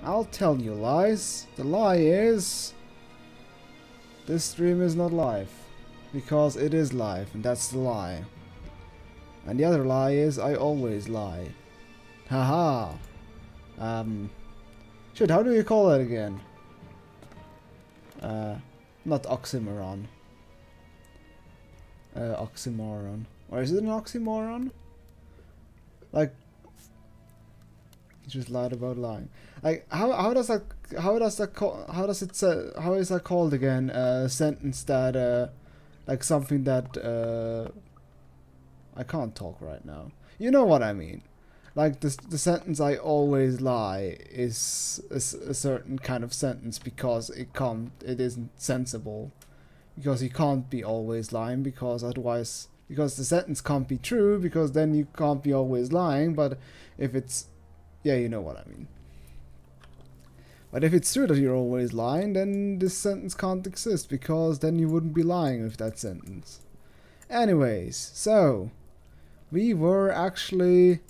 I'll tell you lies. The lie is this stream is not live. Because it is live, and that's the lie. And the other lie is I always lie. Haha. Shit, how do you call that again? Not oxymoron. Oxymoron. Or is it an oxymoron? Like, you just lied about lying. Like, how is that called again? A sentence that like something that I can't talk right now. You know what I mean. Like the sentence "I always lie" is a certain kind of sentence because it isn't sensible, because you can't be always lying, because otherwise, because the sentence can't be true, because then you can't be always lying. But if it's, yeah, you know what I mean. But if it's true that you're always lying, then this sentence can't exist, because then you wouldn't be lying with that sentence. Anyways, so we were actually.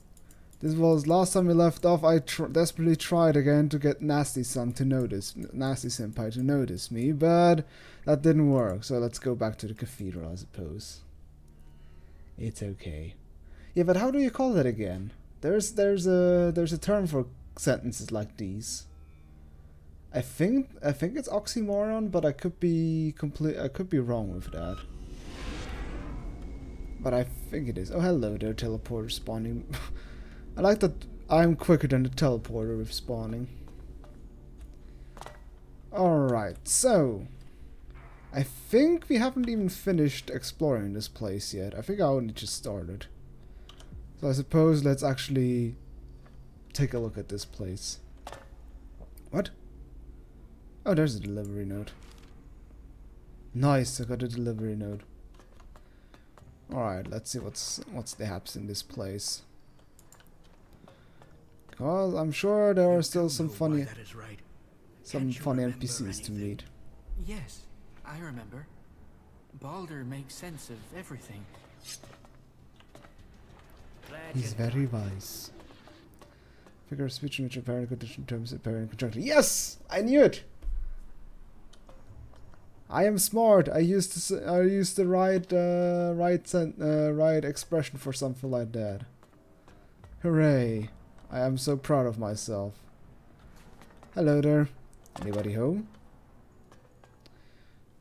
This was last time we left off. I desperately tried again to get Nasty Senpai to notice me, but that didn't work. So let's go back to the cathedral, I suppose. It's okay. Yeah, but how do you call that again? There's a term for sentences like these. I think it's oxymoron, but I could be wrong with that. But I think it is. Oh, hello there, teleporter spawning. I like that I'm quicker than the teleporter with spawning. Alright, so I think we haven't even finished exploring this place yet. I think I only just started. So I suppose let's actually take a look at this place. What? Oh, there's a delivery note. Nice, I got a delivery note. Alright, let's see what's the haps in this place. Well, I'm sure there are still some funny NPCs to meet. Yes, I remember. Baldur makes sense of everything. He's very wise. Figure of speech in which apparent condition terms apparent conjunction. Yes! I knew it! I am smart. I used the right expression for something like that. Hooray. I am so proud of myself. Hello there. Anybody home?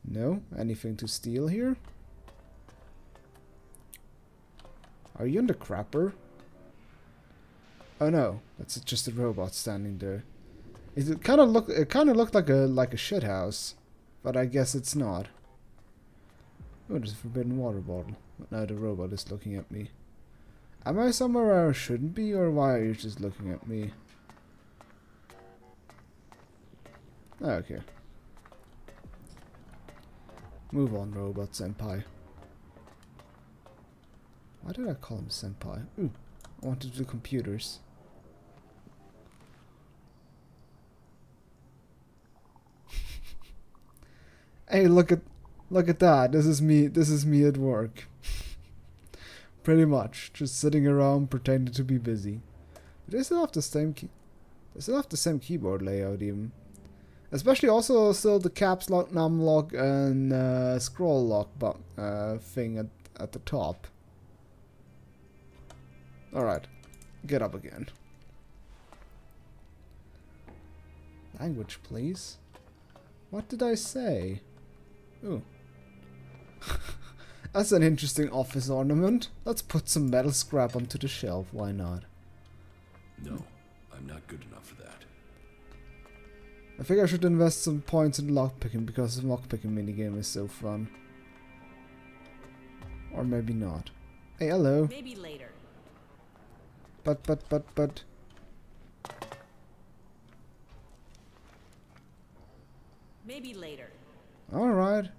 No? Anything to steal here? Are you in the crapper? Oh no, that's just a robot standing there. It kind of looked like a shit house, but I guess it's not. Oh, there's a forbidden water bottle. But now the robot is looking at me. Am I somewhere where I shouldn't be, or why are you just looking at me? Oh, okay. Move on, robot senpai. Why did I call him senpai? Ooh, I wanted to do computers. Hey, look at that. This is me at work. Pretty much, just sitting around pretending to be busy. But they still have the same keyboard layout even. Especially also still the caps lock, num lock, and scroll lock thing at the top. Alright, get up again. Language, please. What did I say? Ooh. That's an interesting office ornament. Let's put some metal scrap onto the shelf, why not? No, I'm not good enough for that. I think I should invest some points in lockpicking because the lockpicking minigame is so fun. Or maybe not. Hey, hello. Maybe later. But. Maybe later. Alright.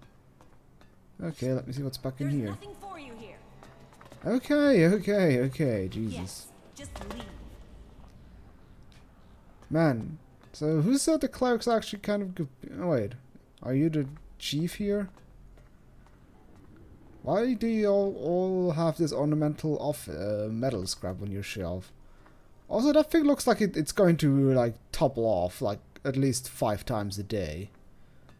Okay, let me see what's back in here. There's nothing for you here. Okay, Jesus. Yes, just leave. Man, so who said the clerics actually kind of... Oh, wait, are you the chief here? Why do you all have this ornamental metal scrap on your shelf? Also, that thing looks like it's going to like topple off like at least 5 times a day.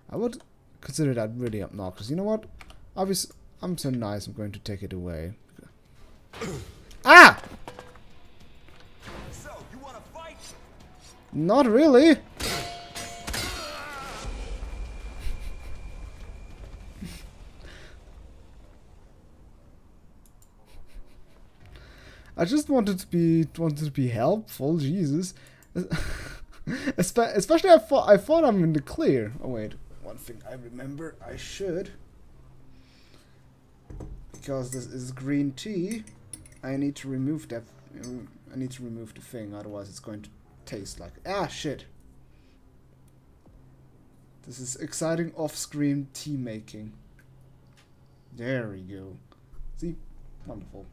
I would consider that really obnoxious. You know what? Obviously, I'm so nice. I'm going to take it away. Ah! So, you wanna fight? Not really. I just wanted to be helpful. Jesus. Especially I thought I'm in the clear. Oh wait, one thing I remember I should, because this is green tea. I need to remove that. I need to remove the thing, otherwise it's going to taste like shit. This is exciting off-screen tea making. There we go. See, wonderful.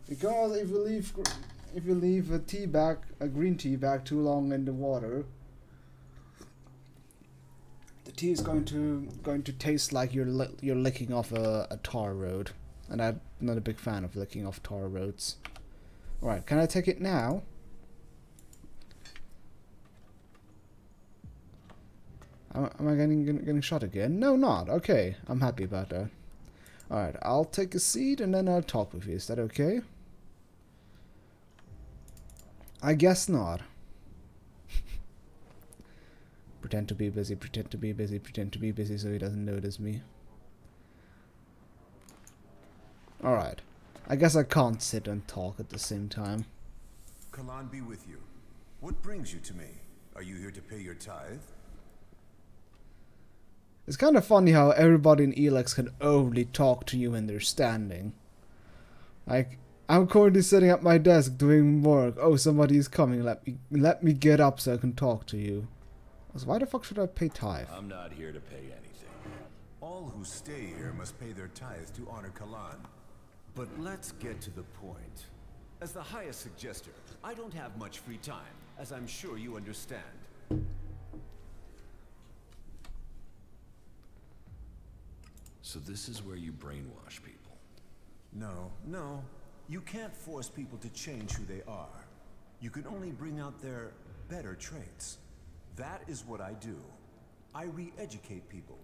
Because if you leave a green tea bag too long in the water, the tea is going to taste like you're licking off a tar road, and I'm not a big fan of licking off tar roads. All right, can I take it now? Am I getting shot again? No, not. Okay, I'm happy about that. All right, I'll take a seat and then I'll talk with you. Is that okay? I guess not. Pretend to be busy, pretend to be busy, pretend to be busy so he doesn't notice me. Alright. I guess I can't sit and talk at the same time. Kalan be with you. What brings you to me? Are you here to pay your tithe? It's kind of funny how everybody in ELEX can only talk to you when they're standing. Like, I'm currently sitting at my desk doing work. Oh, somebody is coming. Let me get up so I can talk to you. So why the fuck should I pay tithe? I'm not here to pay anything. All who stay here must pay their tithe to honor Kalan. But let's get to the point. As the highest suggester, I don't have much free time, as I'm sure you understand. So this is where you brainwash people. No. You can't force people to change who they are. You can only bring out their better traits. That is what I do. I re-educate people.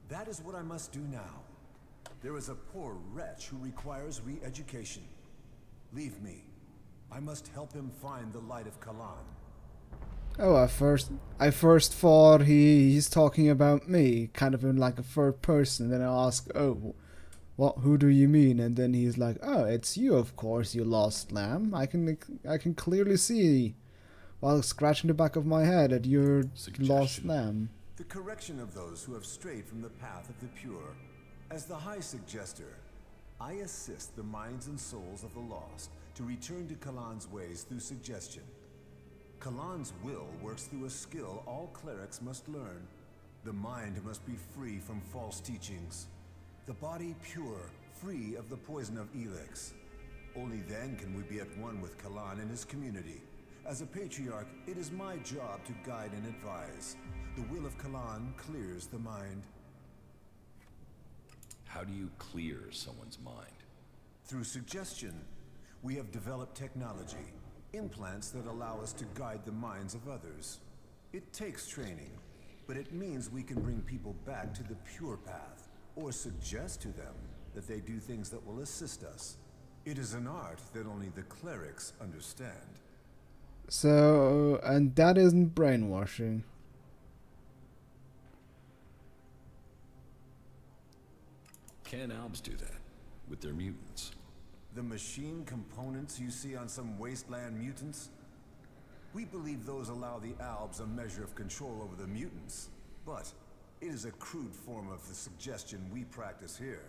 That is what I must do now. There is a poor wretch who requires re-education. Leave me. I must help him find the light of Kalan. Oh, I first thought he's talking about me, kind of in like a third person. Then I ask, oh, what? Who do you mean? And then he's like, oh, it's you, of course, you lost lamb. I can clearly see, while scratching the back of my head, at your lost lamb. The correction of those who have strayed from the path of the pure. As the High Suggester, I assist the minds and souls of the lost to return to Kalan's ways through suggestion. Kalan's will works through a skill all clerics must learn. The mind must be free from false teachings. The body pure, free of the poison of ELEX. Only then can we be at one with Kalan and his community. As a patriarch, it is my job to guide and advise. The will of Kalan clears the mind. How do you clear someone's mind? Through suggestion. We have developed technology, implants that allow us to guide the minds of others. It takes training, but it means we can bring people back to the pure path, or suggest to them that they do things that will assist us. It is an art that only the clerics understand. So, and that isn't brainwashing. Can Albs do that with their mutants? The machine components you see on some wasteland mutants? We believe those allow the Albs a measure of control over the mutants, but it is a crude form of the suggestion we practice here.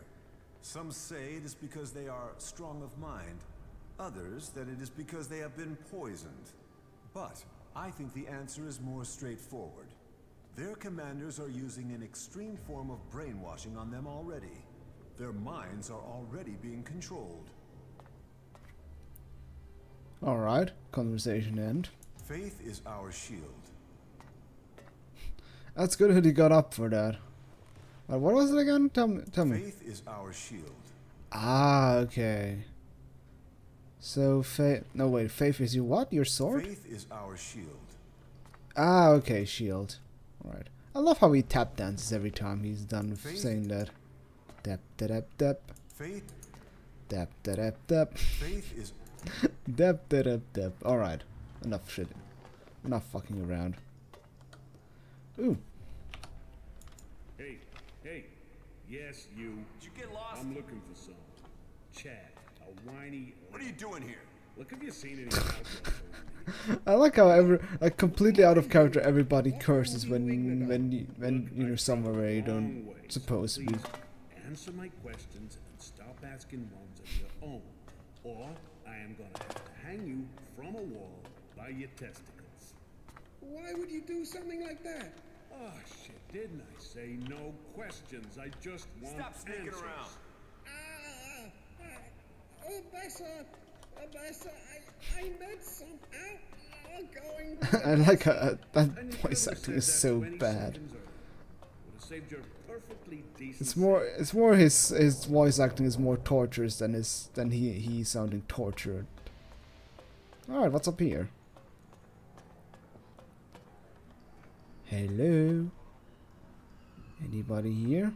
Some say it is because they are strong of mind, others that it is because they have been poisoned. But I think the answer is more straightforward. Their commanders are using an extreme form of brainwashing on them already. Their minds are already being controlled. Alright, conversation end. Faith is our shield. That's good that he got up for that. What was it again? Tell me. Faith is our shield. Ah, okay. So Faith. No wait, Faith is your what? Your sword? Faith is our shield. Ah, okay, shield. Alright. I love how he tap dances every time he's done saying that. Dap da dap dap. Faith. Dap da dap dap. Faith is. Dap da dap dap. Alright. Enough shit. Enough fucking around. Ooh. Hey, hey. Yes, you. Did you get lost? I'm looking for some. Chad, a whiny. What are you doing here? Look, have you seen any outlaws? I like how like completely out of character everybody curses when you're somewhere where you don't supposed to be. Please answer my questions and stop asking ones of your own, or I am gonna have to hang you from a wall by your testicles. Why would you do something like that? Oh shit, didn't I say no questions? I just want Stop sneaking answers. around. Bessa, I meant some going. I like how that voice acting is so bad. It's more his voice acting is more torturous than he's sounding tortured. Alright, what's up here? Hello? Anybody here?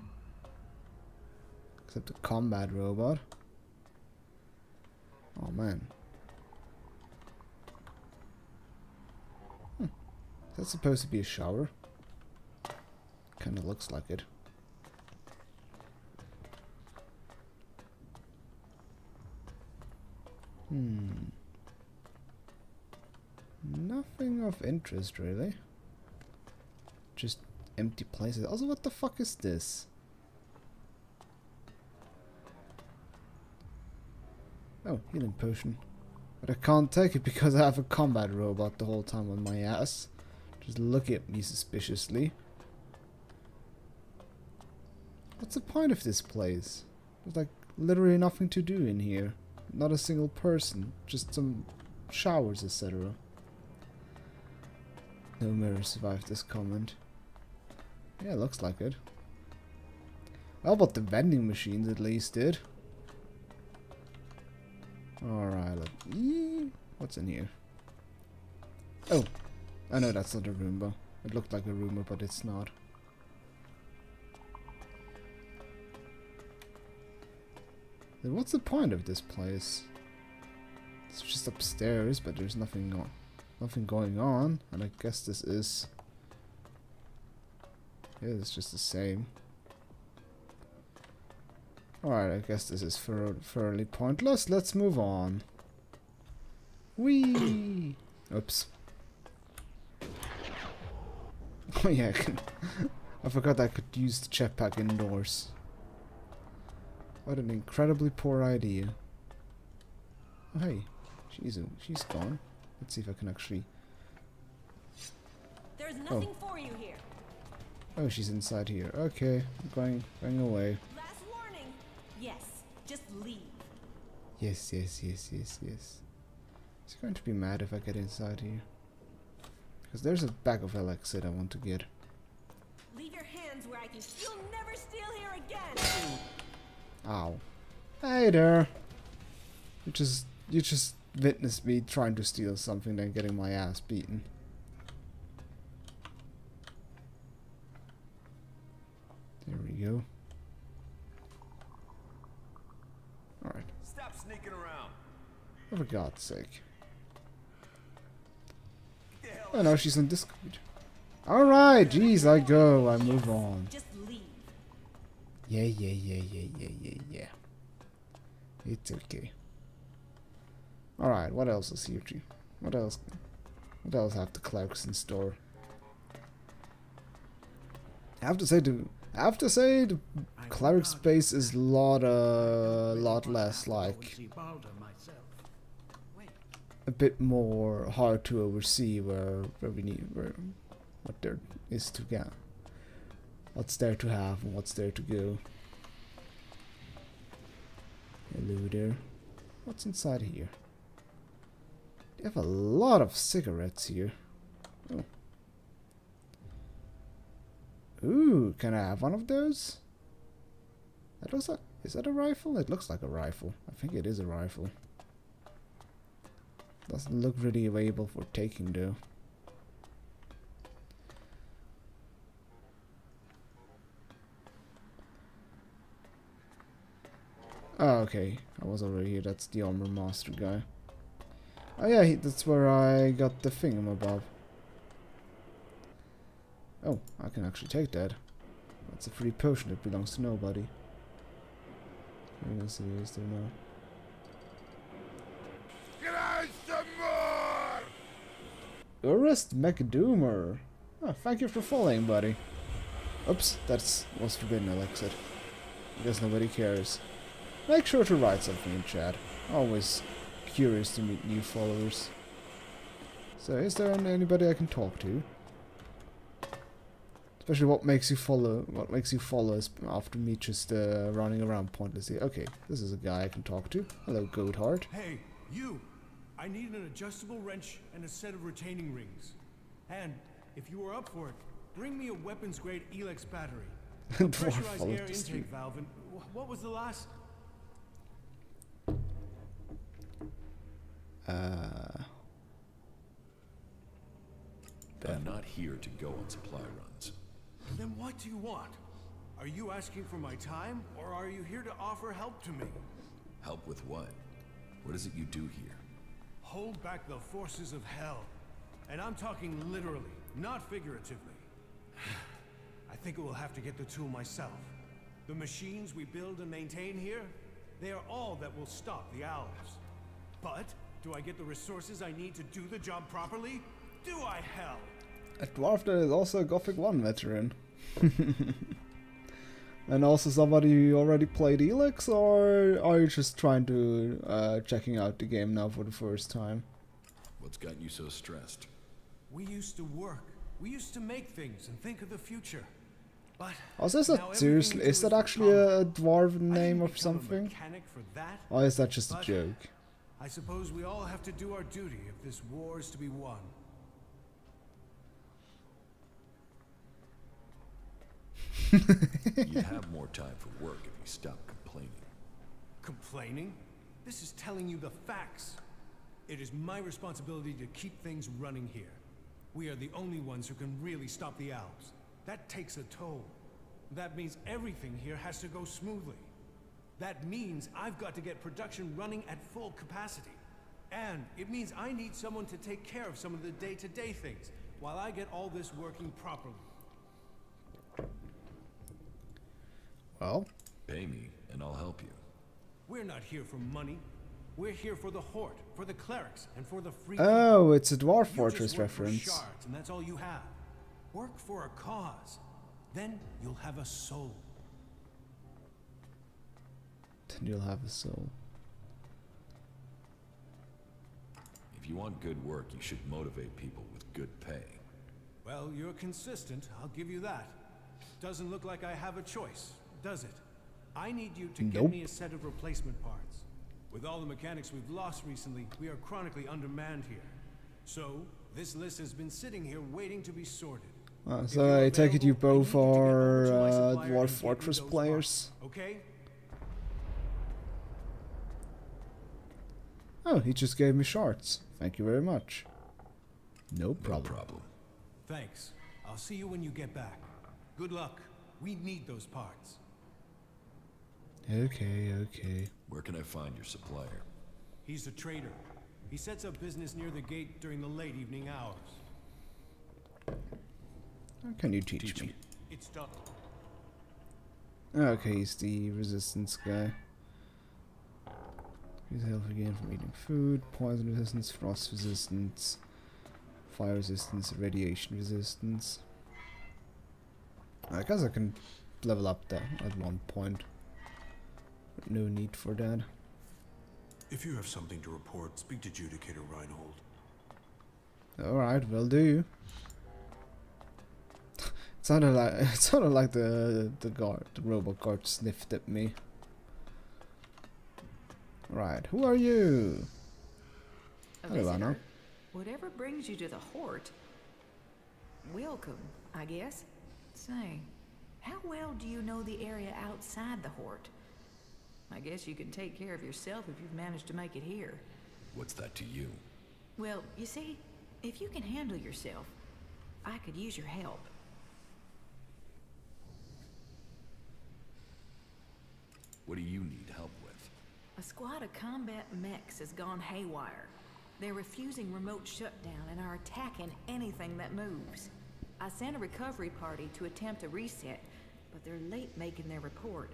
Except a combat robot. Oh man. Is that supposed to be a shower? Kinda looks like it. Nothing of interest really. Just empty places. Also, what the fuck is this? Oh, healing potion. But I can't take it because I have a combat robot the whole time on my ass. Just looking at me suspiciously. What's the point of this place? There's like literally nothing to do in here. Not a single person. Just some showers, etc. No mirror survived this comment. Yeah, looks like it. How about the vending machines at least did? Alright, what's in here? Oh, I know that's not a Roomba. It looked like a Roomba, but it's not. Then what's the point of this place? It's just upstairs, but there's nothing going on, and I guess this is. Yeah, it's just the same. Alright, I guess this is fairly pointless. Let's move on. Whee! Oops. Oh yeah, I forgot I could use the jetpack indoors. What an incredibly poor idea. Oh hey, she's gone. Let's see if I can actually... There's nothing for you here. Oh, she's inside here. Okay, I'm going away. Last warning. Yes, just leave. Yes. She's going to be mad if I get inside here. Because there's a bag of ELEX I want to get. Leave your hands where I can. You'll never steal here again. Ow. Hey there. You just witnessed me trying to steal something then getting my ass beaten. There we go. Alright. Stop sneaking around. Oh, for God's sake. Oh no, she's on Discord. Alright, jeez, I go. I move on. Just leave. Yeah. It's okay. Alright, what else is here, G? What else have the Clerics in store? I have to say the Cleric space is a lot less like a bit more hard to oversee where what there is to get, what's there to have and what's there to go. Hello there. What's inside here? They have a lot of cigarettes here. Oh. Ooh, can I have one of those? That looks like, is that a rifle? It looks like a rifle. I think it is a rifle. Doesn't look really available for taking though. Oh, okay. I was already here. That's the armor master guy. Oh yeah, that's where I got the thingamabob. Oh, I can actually take that. That's a free potion that belongs to nobody. Let's see, is there now? Arrest McDoomer. Oh, thank you for following, buddy. Oops, that was forbidden, Alexa. I guess nobody cares. Make sure to write something in chat. Always curious to meet new followers. So, is there anybody I can talk to? Especially what makes you follow us after me just running around pointlessly. Okay, this is a guy I can talk to. Hello, Goatheart. Hey, you! I need an adjustable wrench and a set of retaining rings. And, if you are up for it, bring me a weapons-grade ELEX battery. A pressurized air intake valve and... what was the last... I'm not here to go on supply runs. Then what do you want? Are you asking for my time, or are you here to offer help to me? Help with what? What is it you do here? Hold back the forces of hell. And I'm talking literally, not figuratively. I think I will have to get the tool myself. The machines we build and maintain here, they are all that will stop the owls. But, do I get the resources I need to do the job properly? Do I, hell? A dwarf that is also a Gothic 1 veteran. And also somebody who already played ELEX, or are you just trying to checking out the game now for the first time? What's got you so stressed? We used to work. We used to make things and think of the future. But also, is that actually a dwarven name or something? Or is that just a joke? I suppose we all have to do our duty if this war is to be won. You'd have more time for work if you stopped complaining. Complaining? This is telling you the facts. It is my responsibility to keep things running here. We are the only ones who can really stop the owls. That takes a toll. That means everything here has to go smoothly. That means I've got to get production running at full capacity. And it means I need someone to take care of some of the day-to-day things while I get all this working properly. Well, pay me and I'll help you. We're not here for money. We're here for the Horde, for the Clerics, and for the free oh, people. It's a Dwarf You Fortress just work reference. For shards, and that's all you have. Work for a cause. Then you'll have a soul. Then you'll have a soul. If you want good work, you should motivate people with good pay. Well, you're consistent, I'll give you that. Doesn't look like I have a choice, does it? I need you to get me a set of replacement parts. With all the mechanics we've lost recently, we are chronically undermanned here. So, this list has been sitting here waiting to be sorted. So I take it you both are Dwarf Fortress players? Okay? Oh, he just gave me shards. Thank you very much. No problem. No problem. Thanks. I'll see you when you get back. Good luck. We need those parts. Okay, okay. Where can I find your supplier? He's a trader. He sets up business near the gate during the late evening hours. How can you teach me? It's done. Okay, he's the resistance guy. He's health again from eating food, poison resistance, frost resistance, fire resistance, radiation resistance. I guess I can level up that at one point. But no need for that. If you have something to report, speak to Judicator Reinhold. Alright, will do. It sounded like the robot guard sniffed at me. Right, who are you? Hello, Anna. Whatever brings you to the Horde. Welcome, I guess. Say, how well do you know the area outside the Horde? I guess you can take care of yourself if you've managed to make it here. What's that to you? Well, you see, if you can handle yourself, I could use your help. What do you need help with? A squad of combat mechs has gone haywire. They're refusing remote shutdown and are attacking anything that moves. I sent a recovery party to attempt a reset, but they're late making their report.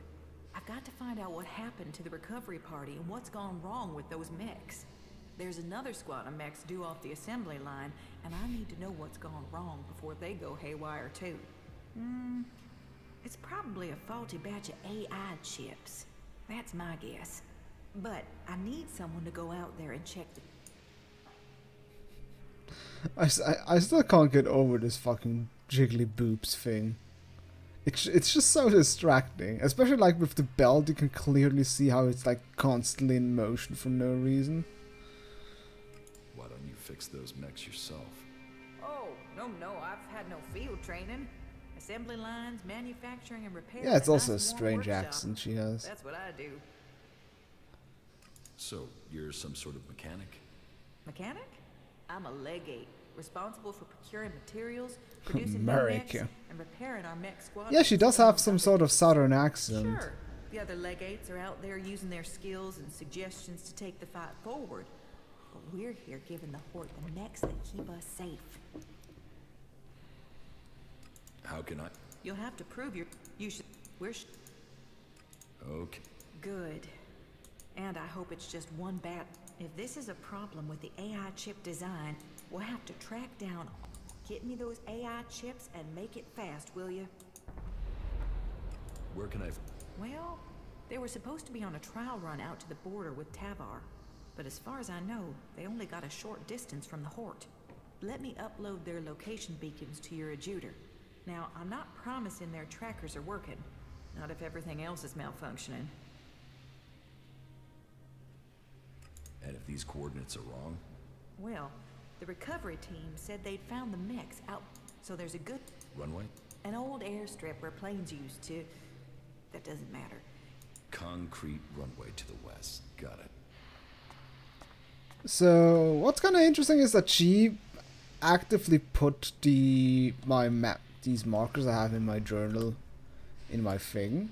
I've got to find out what happened to the recovery party and what's gone wrong with those mechs. There's another squad of mechs due off the assembly line, and I need to know what's gone wrong before they go haywire too. It's probably a faulty batch of AI chips. That's my guess. But I need someone to go out there and check the... I still can't get over this fucking jiggly boobs thing. It's just so distracting, especially like with the belt. You can clearly see how it's like constantly in motion for no reason. Why don't you fix those mechs yourself? Oh, no, I've had no field training. Assembly lines, manufacturing, and repair. Yeah, it's also a nice warm strange workshop. accent she has. That's what I do. So, you're some sort of mechanic? Mechanic? I'm a legate, responsible for procuring materials, producing new mechs, America. and repairing our mech squad. Yeah, she does have some sort of southern accent. Sure. The other legates are out there using their skills and suggestions to take the fight forward. But we're here giving the Horde the mechs that keep us safe. How can I? You'll have to prove you should... Okay. Good. And I hope it's just one bat. If this is a problem with the AI chip design, we'll have to track down... Get me those AI chips and make it fast, will you? Where can I... Well, they were supposed to be on a trial run out to the border with Tavar. But as far as I know, they only got a short distance from the Horde. Let me upload their location beacons to your adjuter. Now, I'm not promising their trackers are working. Not if everything else is malfunctioning. And if these coordinates are wrong? Well, the recovery team said they'd found the mechs out, so there's a good... Runway? An old airstrip where planes used to... That doesn't matter. Concrete runway to the west. Got it. So, what's kind of interesting is that she actively put my map, these markers I have in my journal, in my thing.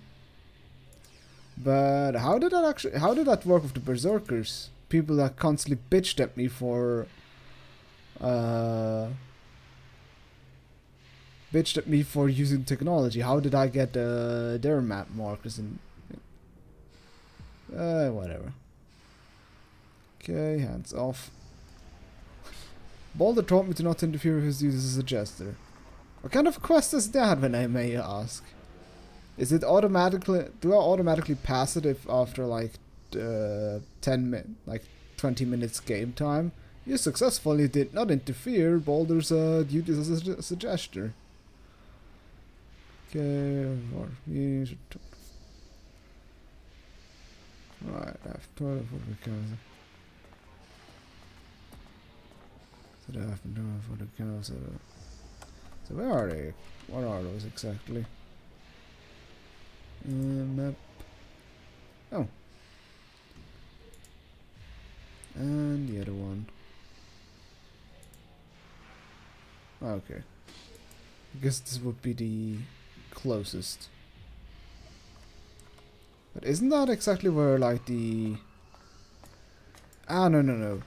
But how did that work with the berserkers? People that constantly bitched at me for using technology. How did I get their map markers in? Whatever. Okay, hands off. Balder taught me to not interfere with his duties as a jester. What kind of quest is that, when I may ask? Is it automatically... Do I automatically pass it if after like 20 minutes game time? You successfully did not interfere Balder's duties as a jester. Okay, right, after what we can. So where are they? What are those exactly? Map. Oh. And the other one. Okay. I guess this would be the closest. But isn't that exactly where like the... Ah, no.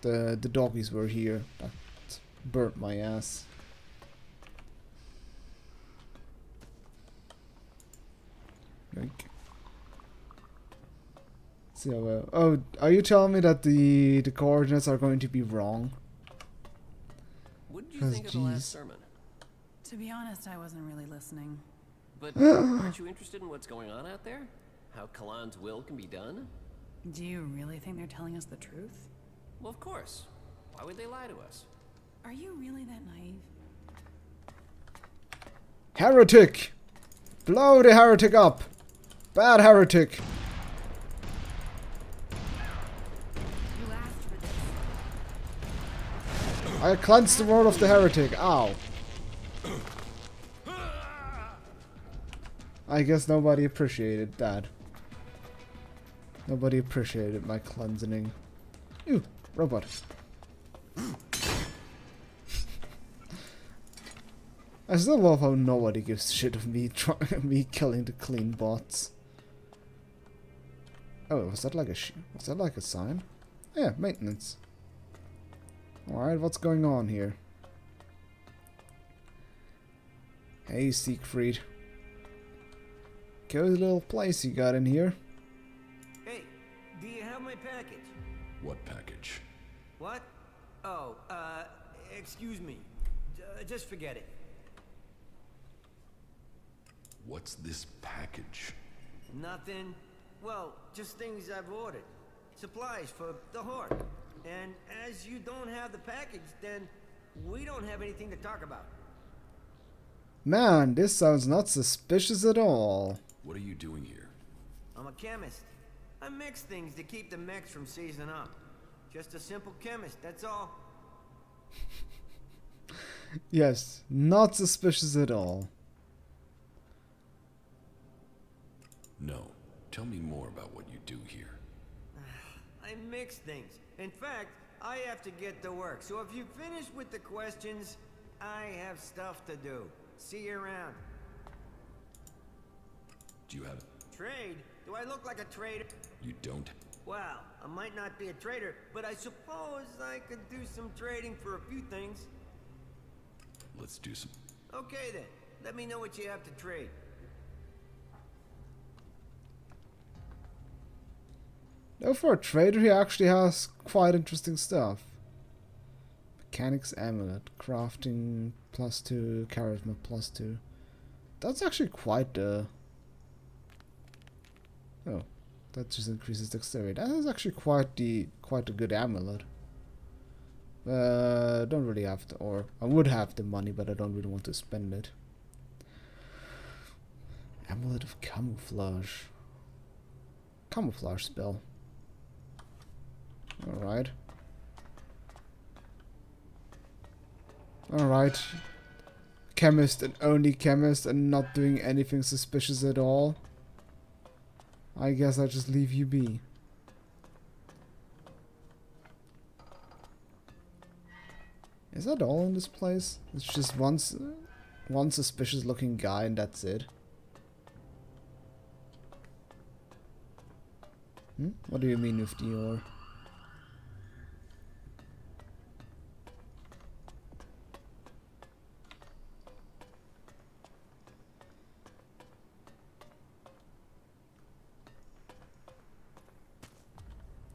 The doggies were here. That burnt my ass. Yoink. See how oh, are you telling me that the coordinates are going to be wrong? What did you think of the last sermon? To be honest, I wasn't really listening. But aren't you interested in what's going on out there? How Kalan's will can be done? Do you really think they're telling us the truth? Well, of course. Why would they lie to us? Are you really that naive? Heretic! Blow the heretic up! Bad heretic! You asked for this. I cleansed the world of the heretic. Ow. I guess nobody appreciated that. Nobody appreciated my cleansing. Ooh, robot. I still love how nobody gives a shit of me me killing the clean bots. Oh, was that like a sign? Yeah, maintenance. Alright, what's going on here? Hey, Siegfried. Cozy little place you got in here. Hey, do you have my package? What package? What? Oh, excuse me. Just forget it. What's this package? Nothing. Well, just things I've ordered. Supplies for the Horde. And as you don't have the package, then we don't have anything to talk about. Man, this sounds not suspicious at all. What are you doing here? I'm a chemist. I mix things to keep the mechs from seizing up. Just a simple chemist, that's all. Yes, not suspicious at all. No. Tell me more about what you do here. I mix things. In fact, I have to get to work. So if you finish with the questions, I have stuff to do. See you around. Do you have... Trade? Do I look like a trader? You don't? Well, I might not be a trader, but I suppose I could do some trading for a few things. Let's do some... Okay then. Let me know what you have to trade. Though for a trader, he actually has quite interesting stuff. Mechanics amulet, crafting +2, charisma +2. That's actually quite oh, that just increases dexterity. That is actually quite a good amulet. Don't really have to, or I would have the money, but I don't really want to spend it. Amulet of camouflage. Camouflage spell. Alright. Alright. Chemist and only chemist and not doing anything suspicious at all. I guess I'll just leave you be. Is that all in this place? It's just one suspicious looking guy and that's it. What do you mean with the ore?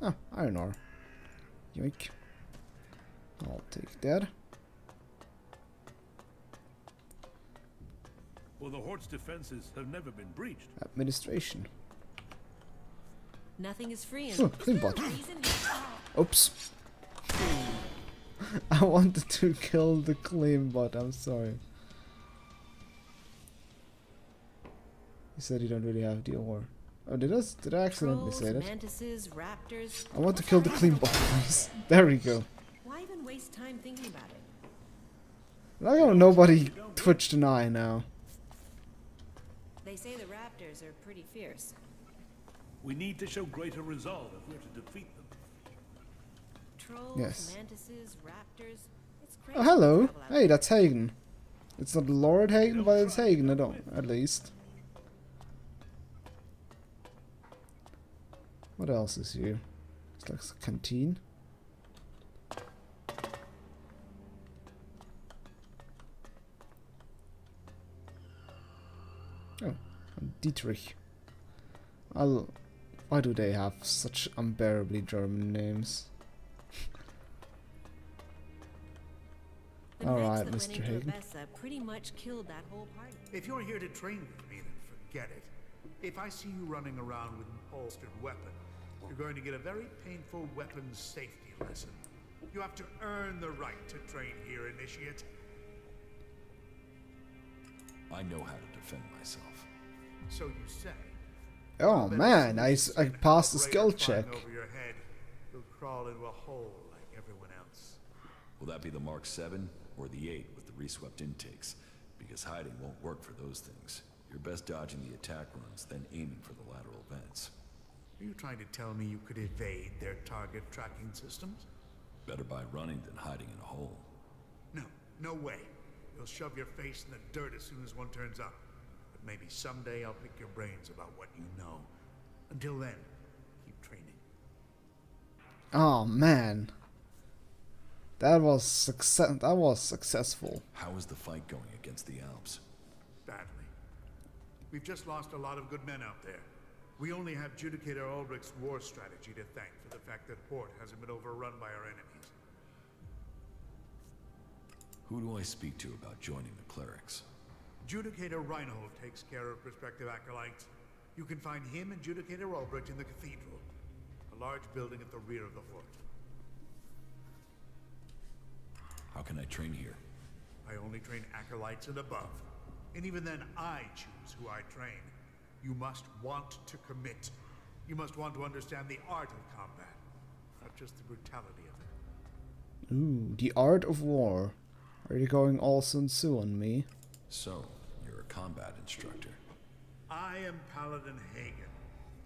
Oh, iron ore. Yoink. I'll take that. Well, the Horde's defenses have never been breached. Administration. Nothing is free in clean bot. Oops. I wanted to kill the clean bot, I'm sorry. He said you don't really have the ore. Oh, did I accidentally say that? Mantises, raptors. I want to kill the clean bot, please. There we go. Why even waste time thinking about it? Like how nobody twitched an eye now. They say the raptors are pretty fierce. We need to show greater resolve if we're to defeat them. Trolls, Yes. mantises, raptors. It's crazy. Oh, hello. Hey, that's Hagen. It's not Lord Hagen, but it's Hagen at least. What else is here? It's like a canteen. Oh, Dietrich. Why do they have such unbearably German names? Alright, Mr. Hagen. Pretty much killed that whole party. If you're here to train with me, then forget it. If I see you running around with an holstered weapon, you're going to get a very painful weapons safety lesson. You have to earn the right to train here, Initiate. I know how to defend myself. So you say. Oh man, I passed the skill check. Over your head, you'll crawl into a hole like everyone else. Will that be the Mark 7 or the 8 with the reswept intakes? Because hiding won't work for those things. You're best dodging the attack runs, then aiming for the lateral vents. Are you trying to tell me you could evade their target tracking systems? Better by running than hiding in a hole. No, no way. You'll shove your face in the dirt as soon as one turns up. But maybe someday I'll pick your brains about what you know. Until then, keep training. Oh man. That was successful. How is the fight going against the Alps? Badly. We've just lost a lot of good men out there. We only have Judicator Ulbrich's war strategy to thank for the fact that Hort hasn't been overrun by our enemies. Who do I speak to about joining the Clerics? Judicator Reinhold takes care of prospective acolytes. You can find him and Judicator Ulbrich in the cathedral, a large building at the rear of the fort. How can I train here? I only train acolytes and above. And even then, I choose who I train. You must want to commit. You must want to understand the art of combat, not just the brutality of it. Ooh, the art of war. Are you going all Sun Tzu on me? So, you're a combat instructor. I am Paladin Hagen.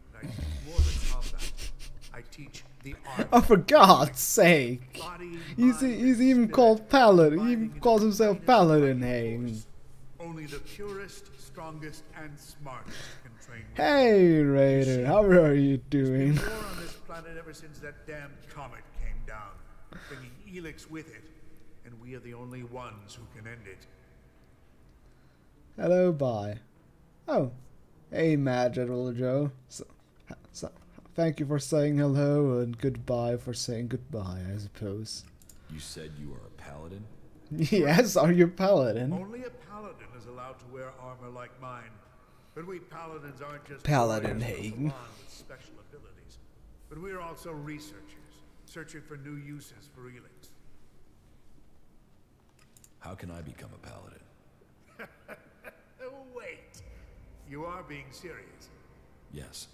And I teach more than combat. I teach the art. Oh, for God's sake! He's even called Paladin. He even calls himself Paladin Hagen. Only the purest, strongest, and smartest can train. Hey, Raider, how are you doing? There's been war on this planet ever since that damn comet came down, bringing ELEX with it, and we are the only ones who can end it. Hello, bye. Oh, hey, Mad General Joe. So, thank you for saying hello and goodbye for saying goodbye, I suppose. You said you are a paladin? Yes, are you a paladin? Only a paladin is allowed to wear armor like mine. But we paladins aren't just Paladin Hagen with special abilities, but we are also researchers, searching for new uses for ELEX. How can I become a paladin? Wait, you are being serious? Yes.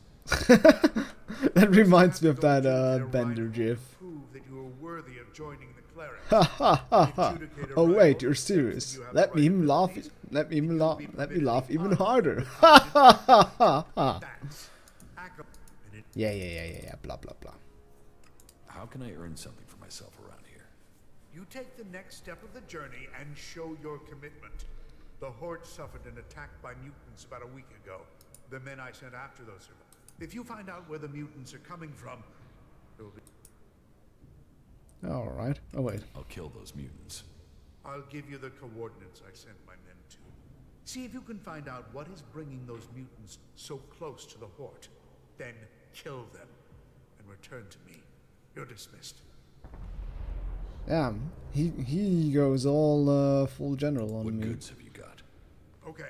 That reminds me of that Bender gif. Prove that you are worthy of joining the Clerics. Ha ha ha ha! Oh wait, you're serious? Let me laugh. Let me laugh even harder. Ha ha ha ha ha! Yeah. Blah blah blah. How can I earn something for myself around here? You take the next step of the journey and show your commitment. The Horde suffered an attack by mutants about a week ago. The men I sent after those survived. If you find out where the mutants are coming from, it'll be... Alright. Oh wait. I'll kill those mutants. I'll give you the coordinates I sent my men to. See if you can find out what is bringing those mutants so close to the Horde. Then kill them and return to me. You're dismissed. Damn. He goes all full general on me. What goods have you got? Okay.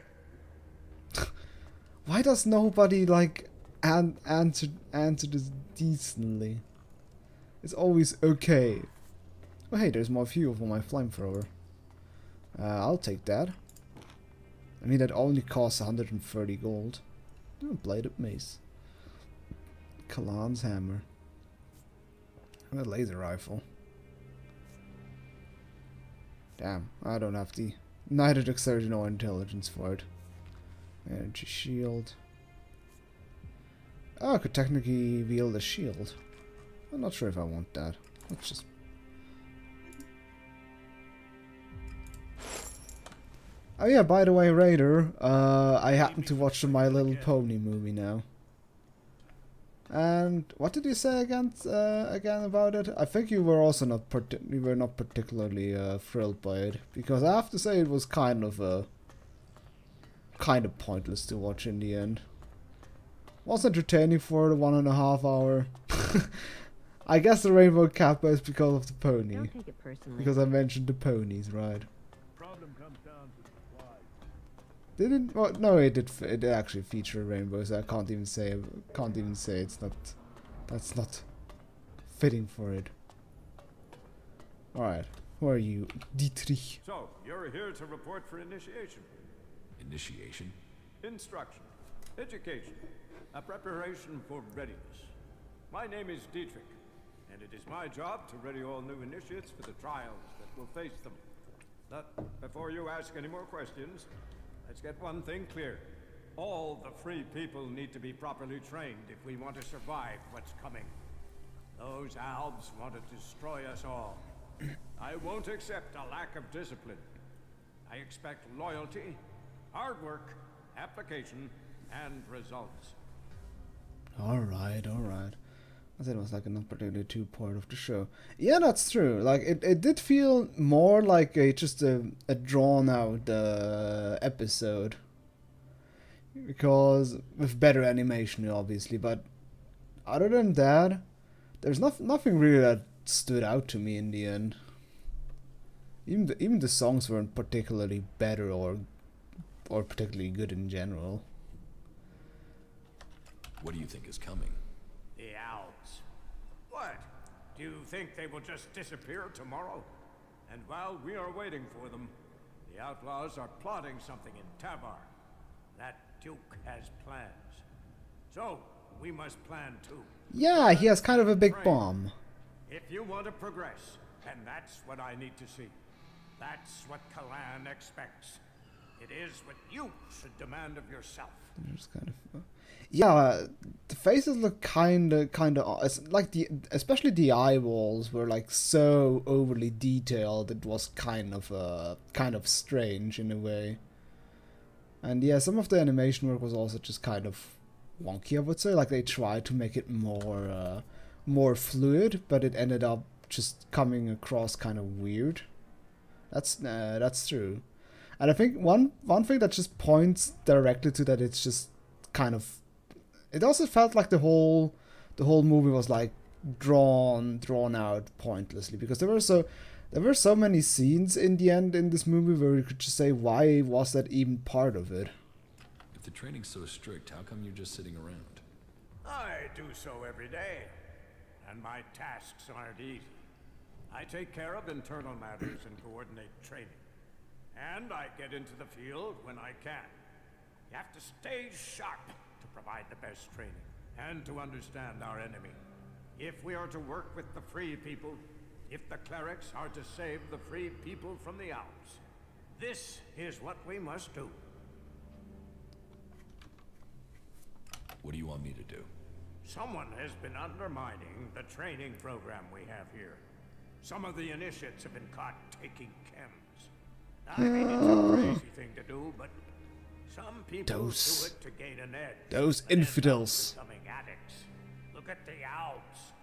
Why does nobody like answer this decently? It's always okay. Oh hey, there's more fuel for my flamethrower. I'll take that. I mean that only costs 130 gold. Oh, bladed mace. Kalan's hammer. And a laser rifle. Damn, I don't have the neither dexterity nor intelligence for it. Energy shield. Oh, I could technically wield a shield. I'm not sure if I want that. Let's just... Oh yeah, by the way, Raider, I happen to watch the My Little Pony movie now. And what did you say again about it? I think you were also not particularly thrilled by it, because I have to say it was kind of pointless to watch in the end. Was entertaining for the 1.5 hour. I guess the Rainbow Kappa is because of the pony. Don't take it personally. Because I mentioned the ponies, right? Problem comes down to supplies. Didn't? Well, no, it did. It actually featured rainbows. I can't even say. It's not. That's not fitting for it. All right. Who are you, Dietrich? So you're here to report for initiation. Initiation? Instruction. Education. A preparation for readiness. My name is Dietrich, and it is my job to ready all new initiates for the trials that will face them. But before you ask any more questions, let's get one thing clear. All the free people need to be properly trained if we want to survive what's coming. Those Alps want to destroy us all. I won't accept a lack of discipline. I expect loyalty, hard work, application, and results. Alright, alright. I said it was like a not particularly two part of the show. Yeah, that's true. Like it did feel more like just a drawn out episode. Because with better animation obviously, but other than that, there's nothing really that stood out to me in the end. Even the songs weren't particularly better or particularly good in general. What do you think is coming? The Alps. What? Do you think they will just disappear tomorrow? And while we are waiting for them, the outlaws are plotting something in Tabar. That Duke has plans. So, we must plan too. Yeah, he has kind of a big bomb. If you want to progress, and that's what I need to see. That's what Kalan expects. It is what you should demand of yourself. Just kind of, yeah, the faces look kind of like especially the eyeballs were like so overly detailed. It was kind of strange in a way. And yeah, some of the animation work was also just kind of wonky, I would say. Like they tried to make it more fluid, but it ended up just coming across kind of weird. That's true. And I think one thing that just points directly to that, it's just kind of, it also felt like the whole movie was like drawn out pointlessly, because there were so many scenes in the end in this movie where you could just say, why was that even part of it? If the training's so strict, how come you're just sitting around? I do so every day, and my tasks aren't easy. I take care of internal matters and coordinate training. And I get into the field when I can. You have to stay sharp to provide the best training, and to understand our enemy. If we are to work with the free people, if the clerics are to save the free people from the Alps, this is what we must do. What do you want me to do? Someone has been undermining the training program we have here. Some of the initiates have been caught taking chems. I mean, it's a crazy thing to do, but some people do it to gain an edge. Those infidels. Becoming addicts. Look at the Alps.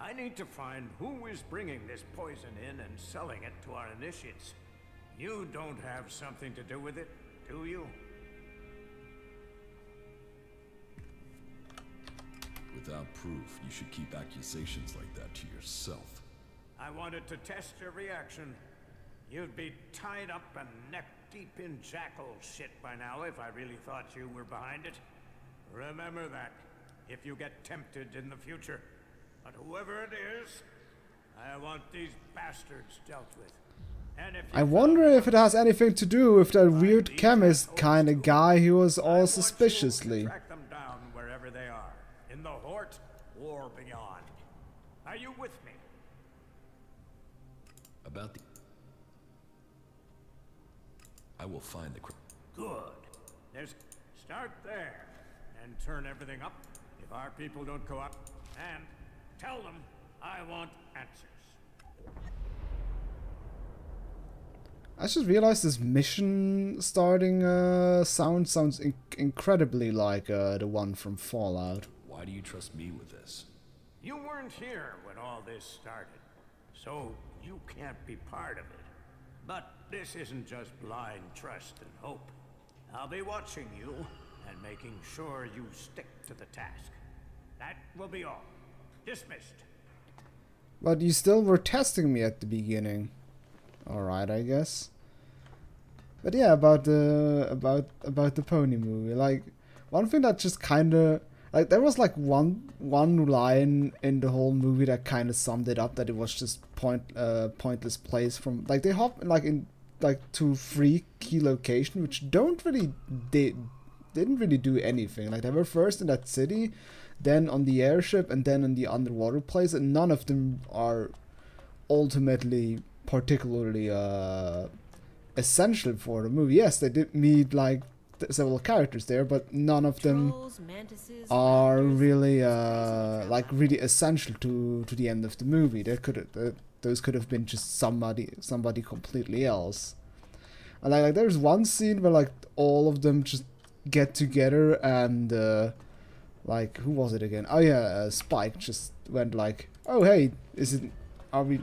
I need to find who is bringing this poison in and selling it to our initiates. You don't have something to do with it, do you? Without proof, you should keep accusations like that to yourself. I wanted to test your reaction. You'd be tied up and neck deep in jackal shit by now if I really thought you were behind it. Remember that, if you get tempted in the future. But whoever it is, I want these bastards dealt with. And if I wonder if it has anything to do with that weird chemist kind of guy who was all suspiciously. Track them down wherever they are, in the Hort or beyond. Are you with me? About the... I will find the... Good. There's... Start there, and turn everything up if our people don't go up. And tell them I want answers. I just realized this mission starting sounds incredibly like the one from Fallout. Why do you trust me with this? You weren't here when all this started, so you can't be part of it. But this isn't just blind trust and hope. I'll be watching you and making sure you stick to the task. That will be all. Dismissed. But you still were testing me at the beginning. Alright, I guess. But yeah, about the pony movie. Like, one thing that just kinda, like, there was like one line in the whole movie that kinda summed it up, that it was just pointless plays from, like, they hop like in like to 3 key locations which didn't really do anything. Like, they were first in that city, then on the airship, and then on the underwater place, and none of them are ultimately particularly essential for the movie. Yes, they did meet like several characters there, but none of them Trolls, mantises, are raptors, really crazy like really essential to the end of the movie. Those could have been just somebody completely else. And like there's one scene where like all of them just get together and like who was it again? Oh yeah, Spike just went like, oh hey, are we?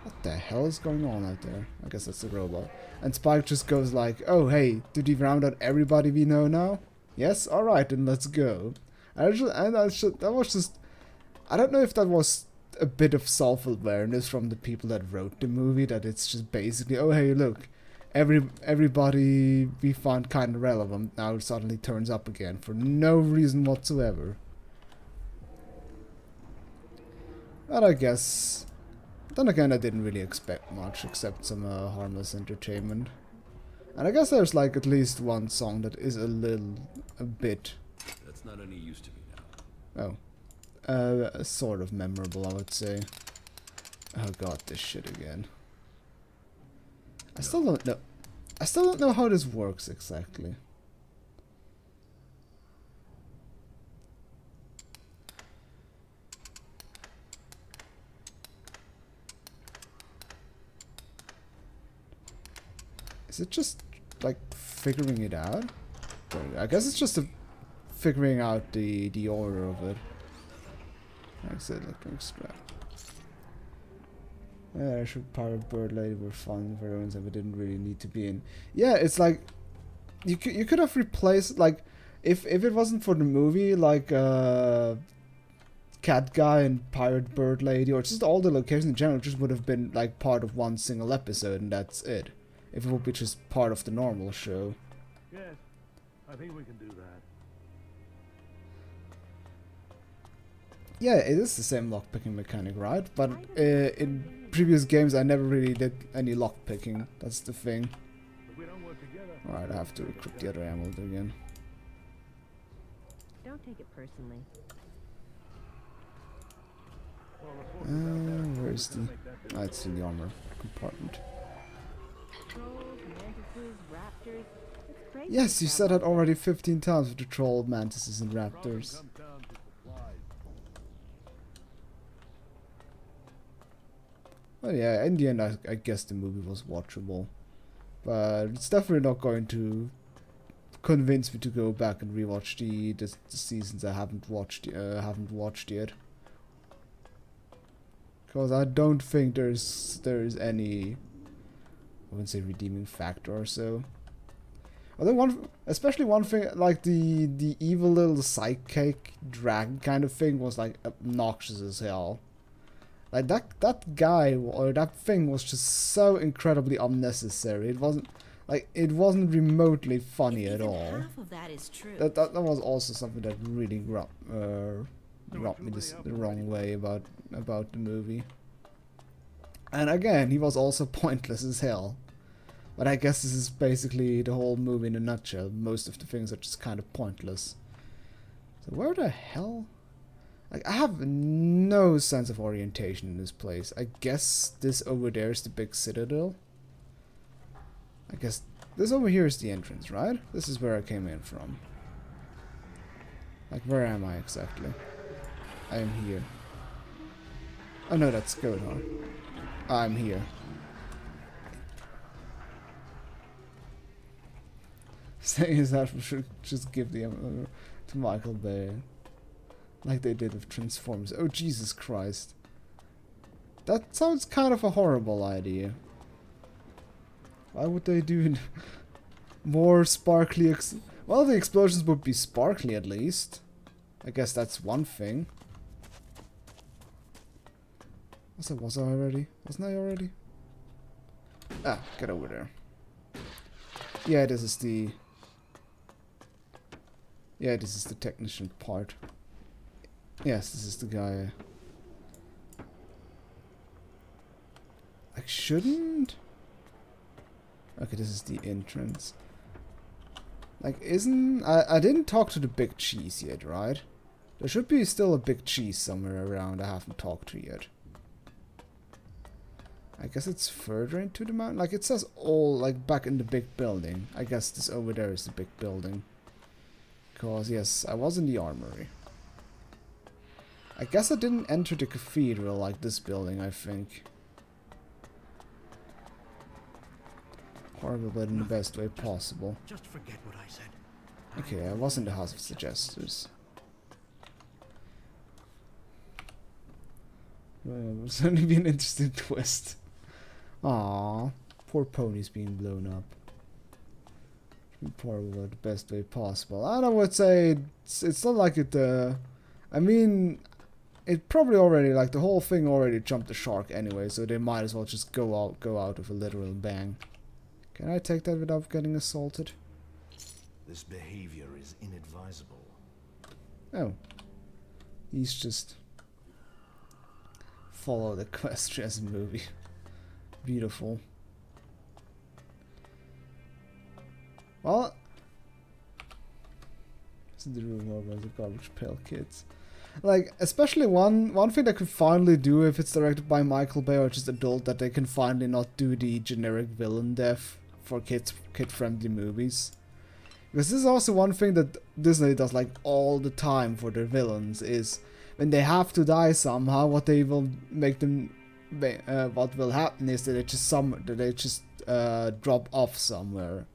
What the hell is going on out there? I guess that's the robot. And Spike just goes like, oh hey, did we round out everybody we know now? Yes, alright, then let's go. That was just, I don't know if that was a bit of self-awareness from the people that wrote the movie, that it's just basically, oh hey, look, everybody we found kind of relevant now suddenly turns up again for no reason whatsoever. But I guess, then again, I didn't really expect much except some harmless entertainment. And I guess there's like at least one song that is a bit. That's not any use to me now. Oh. Sort of memorable, I would say. Oh god, this shit again. I still don't know. I still don't know how this works exactly. Is it just like figuring it out? I guess it's just figuring out the order of it. Like I said, electronic scrap. Yeah, I should Pirate Bird Lady were fun for everyone that we didn't really need to be in. Yeah, it's like you could have replaced, like, if it wasn't for the movie, like Cat Guy and Pirate Bird Lady, or just all the locations in general, just would have been like part of one single episode, and that's it. If it would be just part of the normal show. Yes, I think we can do that. Yeah, it is the same lockpicking mechanic, right? But in previous games I never really did any lockpicking. That's the thing. Alright, I have to recruit the other ammo again. Don't take it personally. Where's the... Ah, it's in the armor compartment. Yes, you said that already 15 times with the troll, mantises, and raptors. Well, yeah, in the end, I guess the movie was watchable, but it's definitely not going to convince me to go back and rewatch the seasons I haven't watched yet, because I don't think there's any, I wouldn't say redeeming factor or so. Although especially one thing, like the evil little sidekick dragon kind of thing was like obnoxious as hell. Like that guy or that thing was just so incredibly unnecessary. It wasn't remotely funny at all. Half of that is true. That was also something that really rubbed me the wrong way about the movie. And again, he was also pointless as hell. But I guess this is basically the whole movie in a nutshell. Most of the things are just kind of pointless. So where the hell? Like, I have no sense of orientation in this place. I guess this over there is the big citadel. I guess this over here is the entrance, right? This is where I came in from. Like, where am I exactly? I am here. Oh no, that's Godar. I'm here. Saying is that we should just give the to Michael Bay. Like they did with Transformers. Oh, Jesus Christ. That sounds kind of a horrible idea. Why would they do more sparkly well, the explosions would be sparkly at least. I guess that's one thing. Was I already? Wasn't I already? Ah, get over there. Yeah, this is the... Yeah, this is the technician part. Yes, this is the guy. I shouldn't... Okay, this is the entrance. Like, isn't... I didn't talk to the big cheese yet, right? There should be still a big cheese somewhere around I haven't talked to yet. I guess it's further into the mountain. Like, it says all, like, back in the big building. I guess this over there is the big building. Because, yes, I was in the armory. I guess I didn't enter the cathedral like this building, I think. Horrible, but in the best way possible. Just forget what I said. Okay, I was in the House of Suggestors. Well, it would certainly be an interesting twist. Aww, poor pony's being blown up. Horrible, but the best way possible. And I would say it's not like it. I mean, it probably already, like, the whole thing already jumped the shark anyway, so they might as well just go out with a literal bang. Can I take that without getting assaulted? This behavior is inadvisable. Oh. He's just... follow the quest as a movie. Beautiful. Well... this is the rumor about the Garbage Pail Kids. Like, especially one thing they could finally do if it's directed by Michael Bay or just adult, that they can finally not do the generic villain death for kid-friendly movies. Because this is also one thing that Disney does, like, all the time for their villains, is when they have to die somehow, what they will make them, what will happen is that they just drop off somewhere.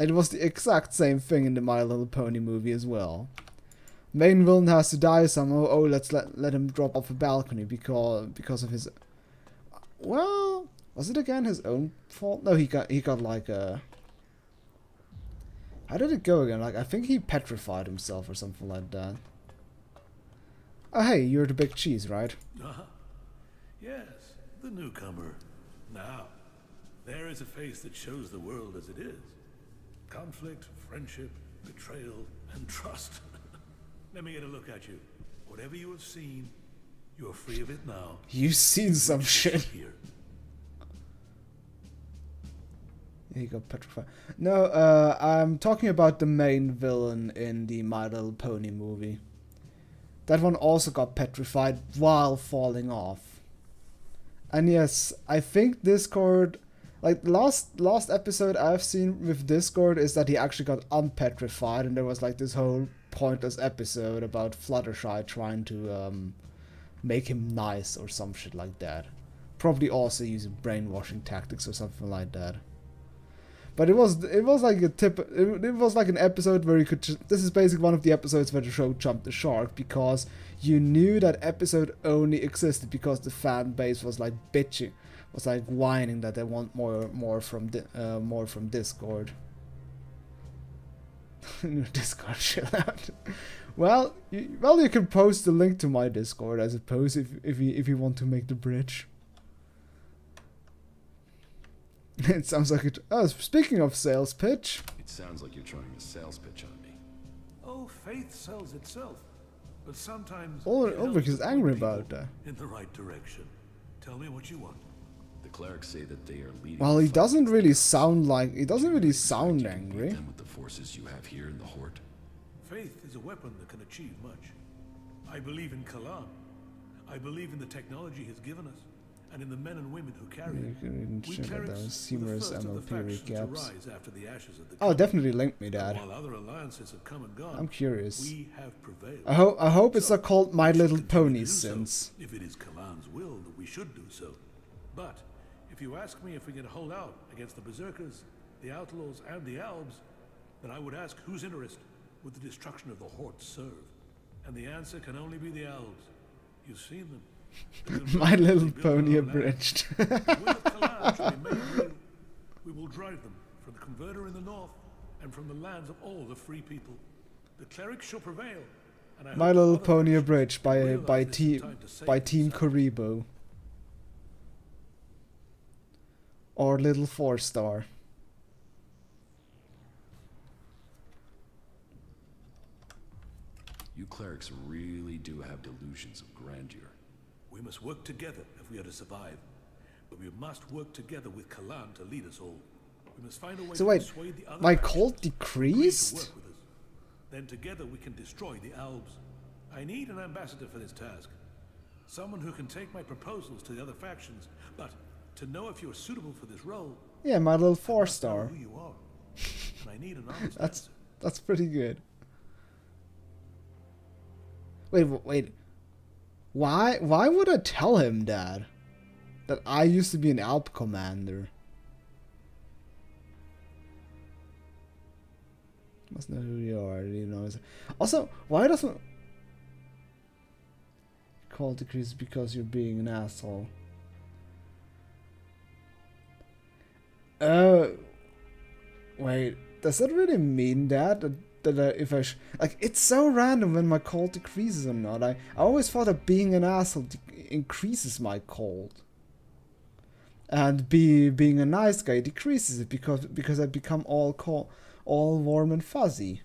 And it was the exact same thing in the My Little Pony movie as well. Main villain has to die somehow. Oh, let's let him drop off a balcony because of his. Well, was it again his own fault? No, he got like a. How did it go again? Like, I think he petrified himself or something like that. Oh, hey, you're the big cheese, right? Yes, the newcomer. Now, there is a face that shows the world as it is. Conflict, friendship, betrayal, and trust. Let me get a look at you. Whatever you have seen, you are free of it now. You've seen some shit. Here. He got petrified. No, I'm talking about the main villain in the My Little Pony movie. That one also got petrified while falling off. And yes, I think Discord, like last episode I've seen with Discord is that he actually got unpetrified, and there was like this whole pointless episode about Fluttershy trying to make him nice or some shit like that. Probably also using brainwashing tactics or something like that. But it was like it was like an episode where you could this is basically one of the episodes where the show jumped the shark, because you knew that episode only existed because the fan base was like bitching, was like whining that they want more from Discord. Discord, chill out. Well, you can post the link to my Discord, I suppose, if you want to make the bridge. It sounds like it. Oh, speaking of sales pitch. It sounds like you're trying a sales pitch on me. Oh, faith sells itself, but sometimes. Ulrich is angry about that. In the right direction. Tell me what you want. The clerics say that they are leading. Well, he doesn't really sound like. He doesn't really sound angry. Them with the forces you have here in the Horde. Faith is a weapon that can achieve much. I believe in Kalan. I believe in the technology he's given us, and in the men and women who carry it. We Clerics were the first of the factions to rise after the ashes of the Oh, definitely link me that. While other alliances have come and gone, I'm curious. we have prevailed. I hope it's not called My Little Pony since. If it is Kalan's will that we should do so. But if you ask me if we can hold out against the Berserkers, the Outlaws, and the Albs, then I would ask whose interest would the destruction of the Horde serve? And the answer can only be the Albs. You've seen them. My Little Pony abridged. We will drive them from the Converter in the north and from the lands of all the free people. The Clerics shall prevail. And I My Little Pony abridged by Team Karibo. Or Little 4-star. You clerics really do have delusions of grandeur. We must work together if we are to survive. But we must work together with Kalan to lead us all. We must find a way to persuade the other my cult decreased? Then together we can destroy the Albs. I need an ambassador for this task. Someone who can take my proposals to the other factions, but to know if you're suitable for this role. Yeah, my little I must know 4-star. who you are, and I need an honest answer. That's pretty good. Wait. Why would I tell him that? That I used to be an Alp commander. Must know who you are. You know. Also, why doesn't call decrease because you're being an asshole? Wait. Does that really mean that if I like, it's so random when my cold decreases or not. I always thought that being an asshole increases my cold, and being a nice guy decreases it because I become all warm and fuzzy.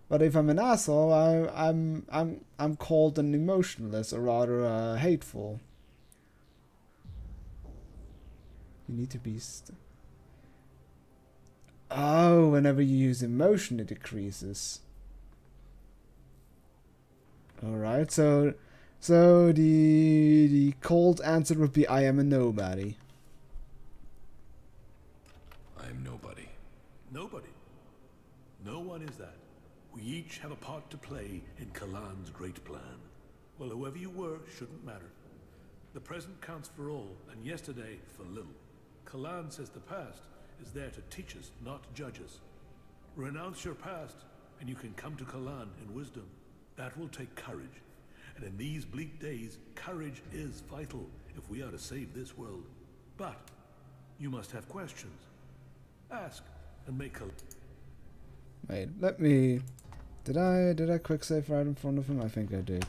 But if I'm an asshole, I'm cold and emotionless, or rather hateful. You need to be. Oh, whenever you use emotion, it decreases. Alright, so the cold answer would be I am a nobody. I am nobody. Nobody. No one is that. We each have a part to play in Kalan's great plan. Well, whoever you were shouldn't matter. The present counts for all, and yesterday for little. Kalan says the past is there to teach us, not judge us. Renounce your past, and you can come to Kalan in wisdom. That will take courage. And in these bleak days, courage is vital if we are to save this world. But you must have questions. Ask and make Kalan. Wait, let me. Did I quick save right in front of him? I think I did.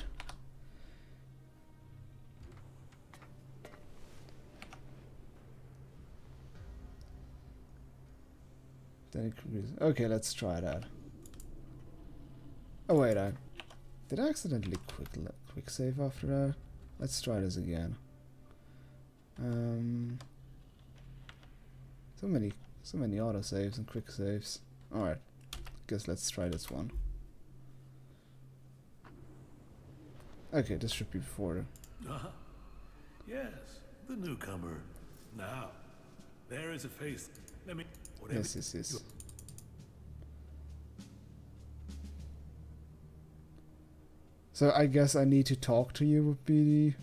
Okay, let's try that. Oh wait, did I accidentally quick save after that? Let's try this again. So many autosaves and quick saves. Alright, guess let's try this one. Okay, this should be before the... Yes, the newcomer. Now, there is a face. Let me... Yes. So I guess I need to talk to you would be the...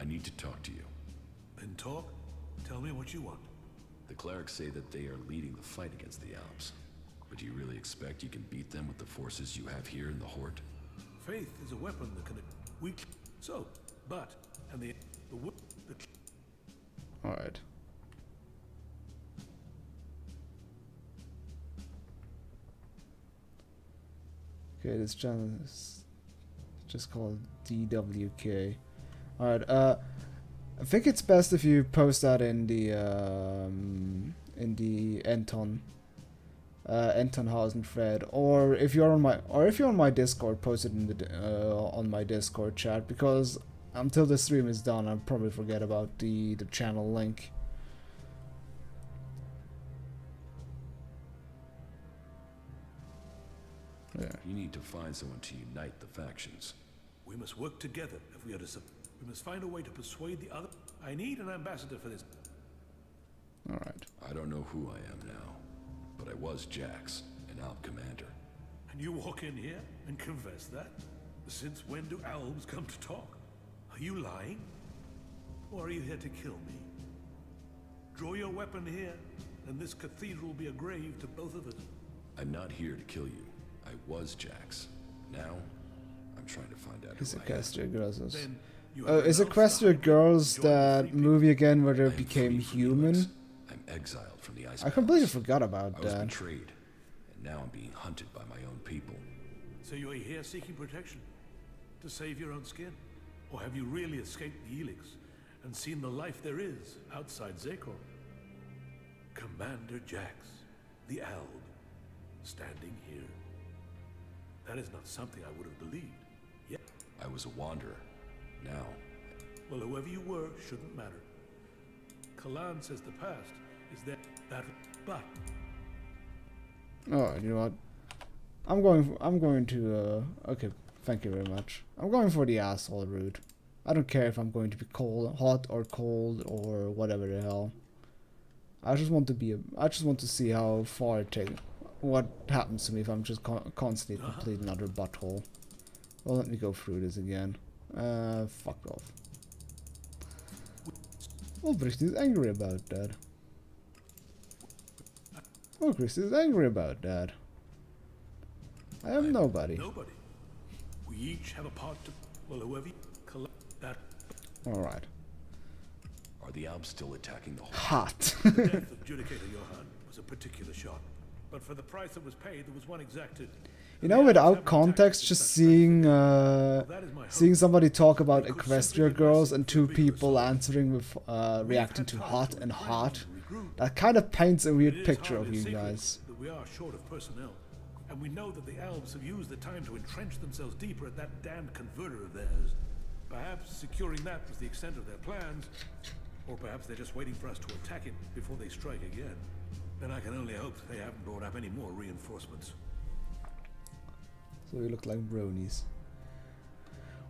I need to talk to you. Then talk. Tell me what you want. The clerics say that they are leading the fight against the Alps. But do you really expect you can beat them with the forces you have here in the Horde? Faith is a weapon that can... Alright. Okay, this channel is just called DWK. Alright, I think it's best if you post that in the Entonhausen thread, or if you're on my Discord, post it in the on my Discord chat, because until the stream is done, I'll probably forget about the channel link. Yeah. You need to find someone to unite the factions. We must work together if we are to... We must find a way to persuade the other... I need an ambassador for this. Alright. I don't know who I am now, but I was Jax, an Alp commander. And you walk in here and confess that? Since when do elves come to talk? Are you lying? Or are you here to kill me? Draw your weapon here, and this cathedral will be a grave to both of us. I'm not here to kill you. I was Jax. Now, I'm trying to find out Is who I Equestria Girls? am. Is Equestria Girls that movie again where they became human? I'm exiled from the ice. I completely forgot about I was that. betrayed, and now I'm being hunted by my own people. So you are here seeking protection? To save your own skin? Or have you really escaped the ELEX and seen the life there is outside Zakor? Commander Jax, the Alb, standing here. That is not something I would have believed. Yet I was a wanderer. Now... Well, whoever you were shouldn't matter. Kalan says the past is that but... Oh, you know what? I'm going to, okay, thank you very much. I'm going for the asshole route. I don't care if I'm going to be cold, hot or cold or whatever the hell. I just want to see how far it takes. What happens to me if I'm just constantly complete another butthole. Well, let me go through this again. Fuck off. Ulbricht is angry about that. Ulbricht is angry about that. I am nobody. Nobody. We each have a part to... Well, whoever collect that... Alright. Are the Alps still attacking the whole... Hot. The death of Judicator Johann was a particular shot. But for the price that was paid, there was one exacted. You know, without context, just seeing somebody talk about Equestria girls and two people answering with reacting to hot and hot, that kind of paints a weird picture of you guys. That we are short of personnel, and we know that the Alps have used the time to entrench themselves deeper at that damned converter of theirs. Perhaps securing that was the extent of their plans, or perhaps they're just waiting for us to attack it before they strike again. Then I can only hope they haven't brought up any more reinforcements. So we look like bronies.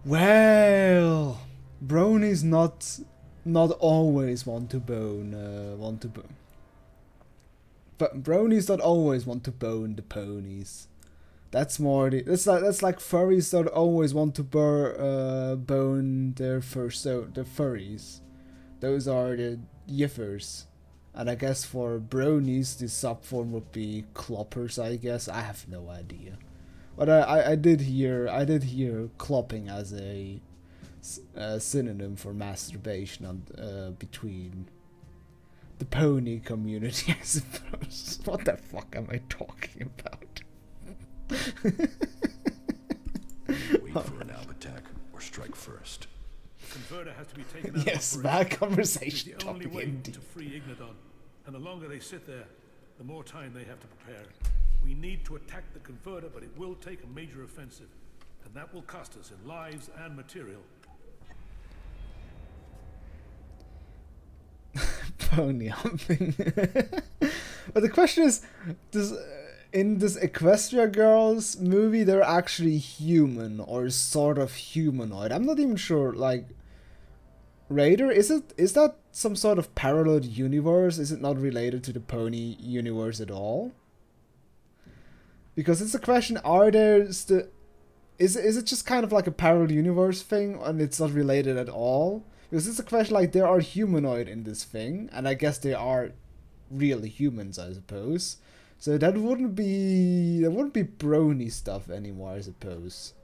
Well, bronies not always want to bone. But bronies don't always want to bone the ponies. That's more that's like furries don't always want to bone their furries. Those are the yiffers. And I guess for bronies, the subform would be cloppers. I guess I have no idea. But I did hear clopping as a synonym for masturbation on, between the pony community, I suppose. What the fuck am I talking about? Wait for an Alp attack or strike first. The converter has to be taken out yes, of bad operation. conversation It's the only topic way indeed. to free Igniton, and the longer they sit there, the more time they have to prepare. We need to attack the converter, but it will take a major offensive, and that will cost us in lives and material. Pony humping. But the question is, in this Equestria Girls movie, they're actually human or sort of humanoid. I'm not even sure. Like, Raider, is that some sort of parallel universe? Is it not related to the pony universe at all? Because it's a question, are there is it just kind of like a parallel universe thing and it's not related at all? Because it's a question like there are humanoid in this thing, and I guess they are really humans, I suppose. So that wouldn't be brony stuff anymore, I suppose.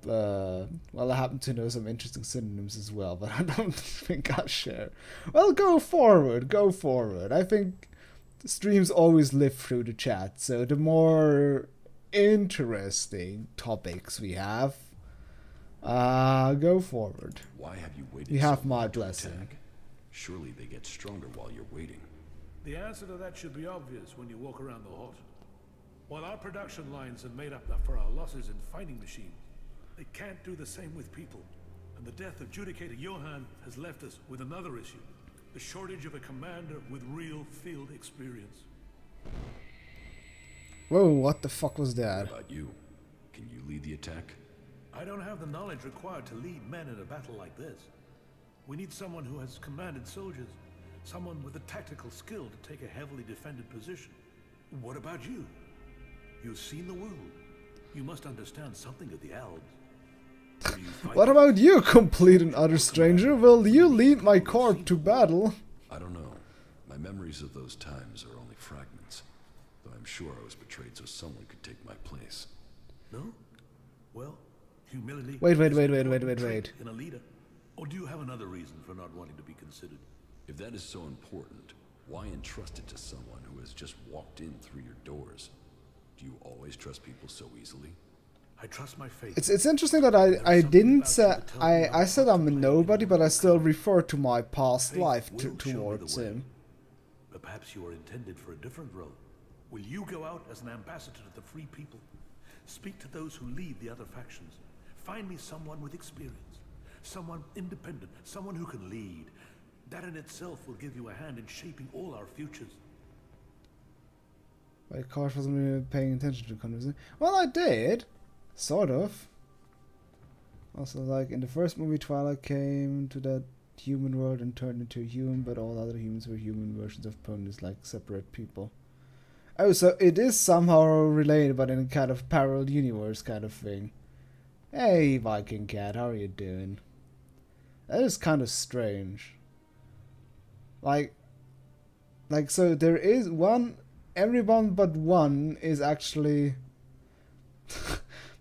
Well, I happen to know some interesting synonyms as well, but I don't think I'll share. Well, go forward. I think streams always live through the chat, so the more interesting topics we have, go forward. Why have you waited? You have so my long to blessing. attack? Surely they get stronger while you're waiting. The answer to that should be obvious when you walk around the hut. While our production lines have made up for our losses in fighting machines, they can't do the same with people. And the death of Judicator Johann has left us with another issue. The shortage of a commander with real field experience. Whoa, what the fuck was that? What about you? Can you lead the attack? I don't have the knowledge required to lead men in a battle like this. We need someone who has commanded soldiers. Someone with the tactical skill to take a heavily defended position. What about you? You've seen the world. You must understand something of the Alps. What about you, complete and utter stranger? Will you lead my corps to battle? I don't know. My memories of those times are only fragments. Though I'm sure I was betrayed so someone could take my place. No? Well, humility... Wait. ...in a leader. Or do you have another reason for not wanting to be considered? If that is so important, why entrust it to someone who has just walked in through your doors? Do you always trust people so easily? I trust my faith. It's interesting that I didn't say I said I'm a nobody, but I still refer to my past life towards him. But perhaps you are intended for a different role. Will you go out as an ambassador to the free people? Speak to those who lead the other factions. Find me someone with experience. Someone independent. Someone who can lead. That in itself will give you a hand in shaping all our futures. My Karsh wasn't really paying attention to the conversation. Well, I did. Sort of. Also, like, in the first movie, Twilight came to that human world and turned into a human, but all other humans were human versions of ponies, like separate people. Oh, so it is somehow related, but in a kind of parallel universe kind of thing. Hey, Viking Cat, how are you doing? That is kind of strange. Like, so there is one, everyone but one is actually...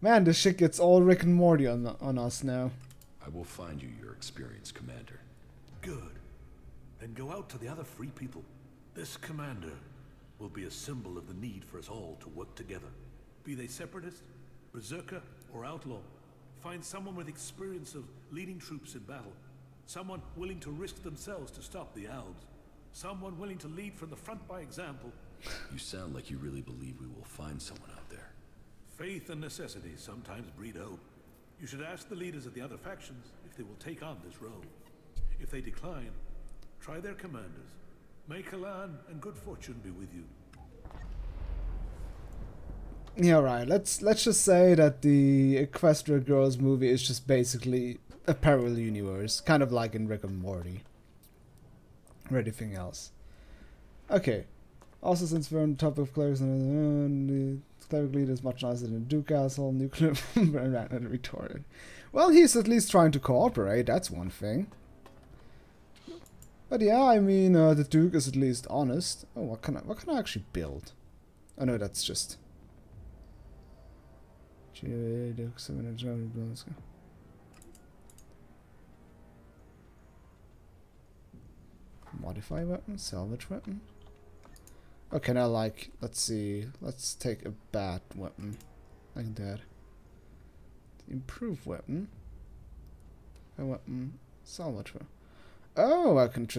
Man, this shit gets all Rick and Morty on us now. I will find you your experience, Commander. Good. Then go out to the other free people. This commander will be a symbol of the need for us all to work together. Be they separatist, berserker, or outlaw. Find someone with experience of leading troops in battle. Someone willing to risk themselves to stop the Albs. Someone willing to lead from the front by example. You sound like you really believe we will find someone out there. Faith and necessity sometimes breed hope. You should ask the leaders of the other factions if they will take on this role. If they decline, try their commanders. May Kalan and good fortune be with you. Yeah, right. Let's just say that the Equestria Girls movie is just basically a parallel universe, kind of like in Rick and Morty. Or anything else. Okay. Also, since we're on the topic of clerics, the cleric leader is much nicer than Duke Asshole, nuclear and retarded. Well, he's at least trying to cooperate, that's one thing. But yeah, I mean, the Duke is at least honest. Oh, what can I actually build? Oh no, that's just... Modify weapon, salvage weapon. Okay, now like, let's see, let's take a bad weapon, like that. Improve weapon. A weapon, salvage weapon. Oh, I can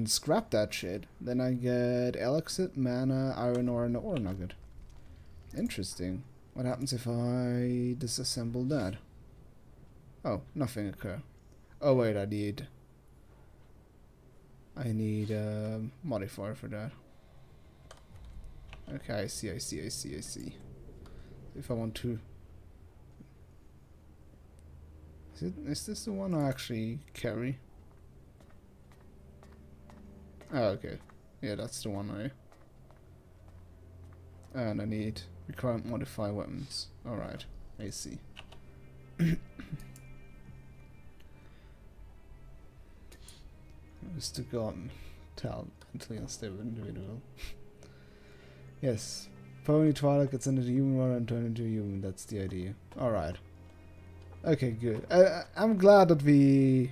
scrap that shit. Then I get elixir, mana, iron ore, and ore nugget. Interesting. What happens if I disassemble that? Oh, nothing occur. Oh wait, I need a modifier for that. Okay, I see. If I want to... Is this the one I actually carry? Oh, okay. Yeah, that's the one And I need require modify weapons. Alright, I see. Just to go on talent mentally unstable individual. Yes. Pony Twilight gets into the human world and turn into a human, that's the idea. Alright. Okay, good. I'm glad that we...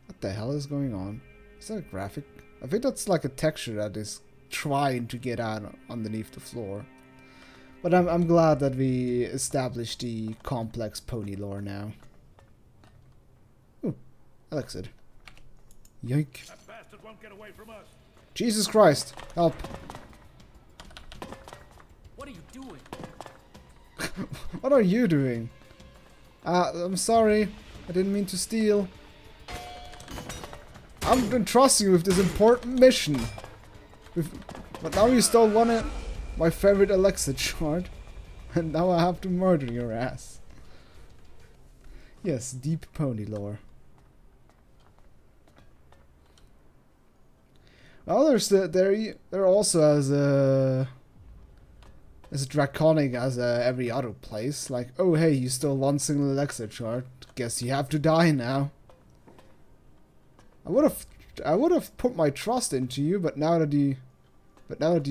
What the hell is going on? Is that a graphic? I think that's like a texture that is trying to get out underneath the floor. But I'm glad that we established the complex pony lore now. Ooh, elixir. Yoink. That bastard won't get away from us. Jesus Christ, help. What are you doing? What are you doing? I'm sorry. I didn't mean to steal. I'm entrusting you with this important mission. But now you stole one of my favorite elixir shard. And now I have to murder your ass. Yes, deep pony lore. Well, they're also as draconic as every other place. Like, oh hey, you stole one single elixir shard. Guess you have to die now. I would have put my trust into you, but now that you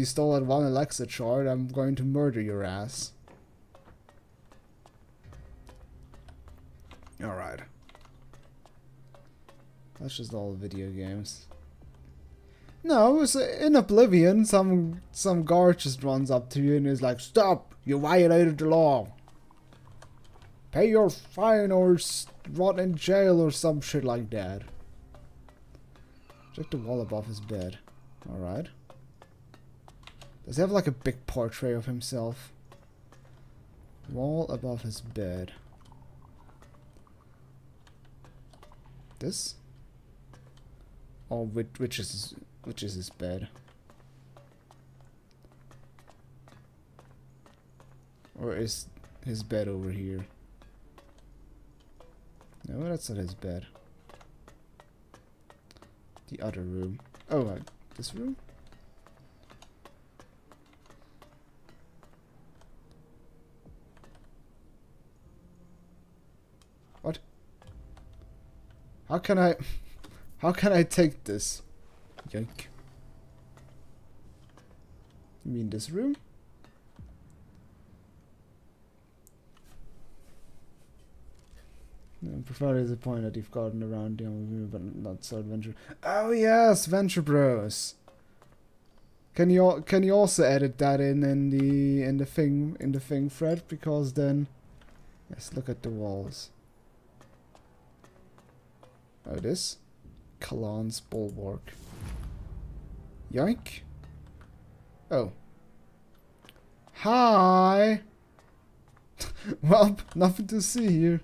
stole that one elixir shard, I'm going to murder your ass. All right. That's just all video games. No, it's in Oblivion, some guard just runs up to you and is like, "Stop! You violated the law. Pay your fine or rot in jail," or some shit like that. Check the wall above his bed. Alright. Does he have like a big portrait of himself? Wall above his bed. This? Or which is his bed? Or is his bed over here? No, that's not his bed. The other room. Oh, this room? What? How can I take this? Yoink. You mean this room? I'm profoundly disappointed that you've gotten around the room, but not so adventure. Oh yes, Venture Bros. Can you also edit that in the thing thread, because then let's look at the walls. Oh, this Kalan's bulwark. Yoink. Oh. Hi. Well, nothing to see here.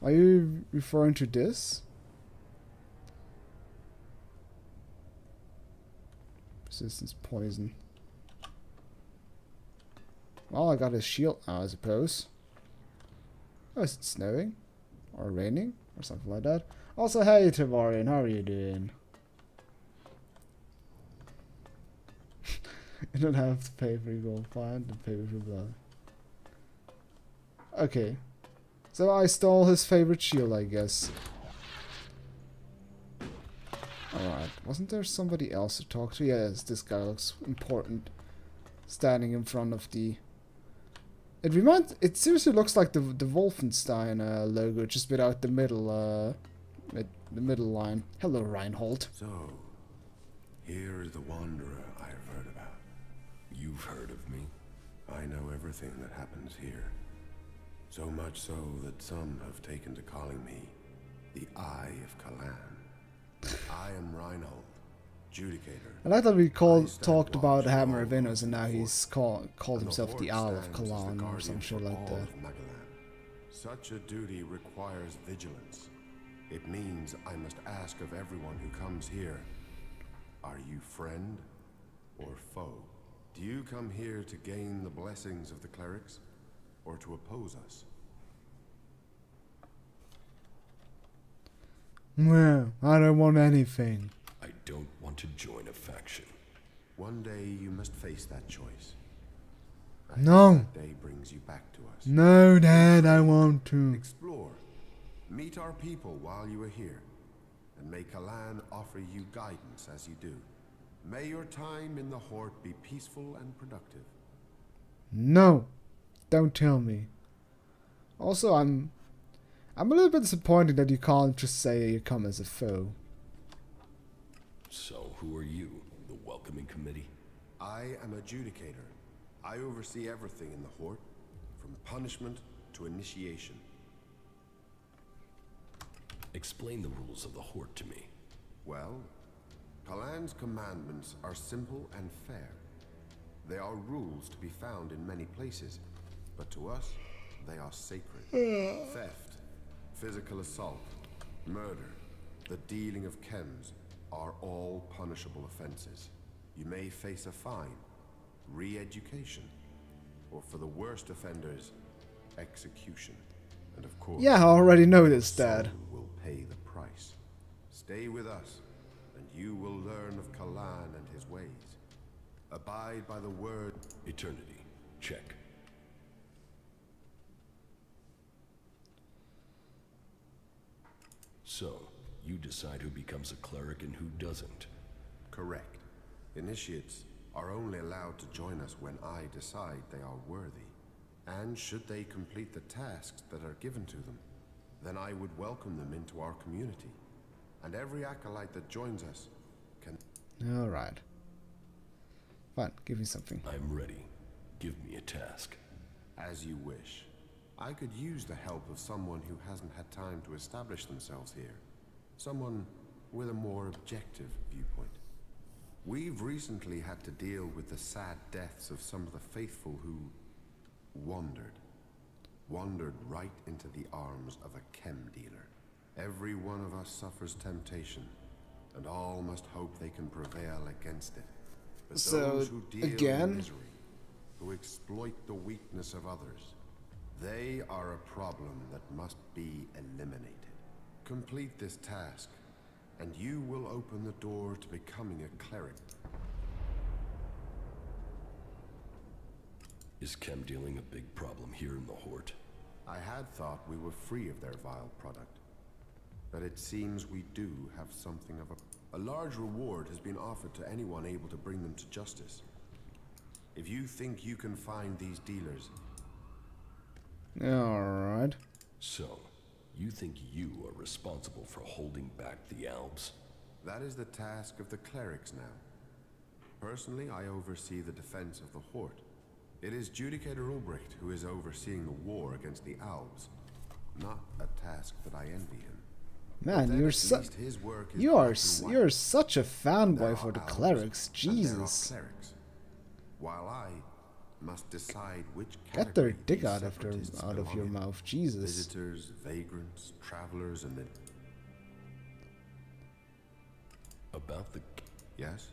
Are you referring to this? Resistance poison. Well, I got a shield now, I suppose. Oh, is it snowing? Or raining? Or something like that. Also, hey Tavarian, how are you doing? You don't have to pay for gold, fine, and pay for blood. Okay. So I stole his favorite shield, I guess. Alright, wasn't there somebody else to talk to? Yes, this guy looks important. Standing in front of the... It seriously looks like the Wolfenstein logo, just without the middle, the middle line. Hello, Reinhold. So, here is the Wanderer I have heard about. You've heard of me? I know everything that happens here. So much so that some have taken to calling me the Eye of Kalan. I am Reinhold, Judicator. I like that we talked about Hammer of Innos, and now he's called himself the Owl of Kalan or some shit like that. Such a duty requires vigilance. It means I must ask of everyone who comes here, are you friend or foe? Do you come here to gain the blessings of the Clerics, or to oppose us? Well, I don't want anything. I don't want to join a faction. One day you must face that choice. No. That day brings you back to us. No, Dad, I want to. Explore. Meet our people while you are here. And may Kalan offer you guidance as you do. May your time in the Horde be peaceful and productive. No. Don't tell me. Also, I'm a little bit disappointed that you can't just say you come as a foe. So, who are you? The welcoming committee? I am a Judicator. I oversee everything in the Horde, from punishment to initiation. Explain the rules of the Horde to me. Well, Kalan's commandments are simple and fair. They are rules to be found in many places, but to us, they are sacred. Theft, physical assault, murder, the dealing of chems are all punishable offenses. You may face a fine, re-education, or for the worst offenders, execution. And of course, yeah, I already know this, Dad. Will pay the price. Stay with us, and you will learn of Kalan and his ways. Abide by the word. Eternity. Check. So, you decide who becomes a cleric and who doesn't. Correct. Initiates are only allowed to join us when I decide they are worthy. And should they complete the tasks that are given to them, then I would welcome them into our community. And every acolyte that joins us can... Alright. Fine, give me something. I'm ready. Give me a task. As you wish. I could use the help of someone who hasn't had time to establish themselves here. Someone with a more objective viewpoint. We've recently had to deal with the sad deaths of some of the faithful who wandered. Wandered right into the arms of a chem dealer. Every one of us suffers temptation, and all must hope they can prevail against it. But so, those who deal in misery, who exploit the weakness of others, They are a problem that must be eliminated. Complete this task, and you will open the door to becoming a cleric. Is chem dealing a big problem here in the Horde? I had thought we were free of their vile product, but it seems we do have something of a large reward has been offered to anyone able to bring them to justice. If you think you can find these dealers... Alright. So, you think you are responsible for holding back the Albs? That is the task of the Clerics now. Personally, I oversee the defense of the Horde. It is Judicator Ulbricht who is overseeing the war against the Albs. Not a task that I envy him. Man, you're you're such a fanboy for the Clerics. Jesus. Clerics, while I must decide which get their dick out of your mouth, Jesus. Visitors, vagrants, travelers, and the... About the... Yes?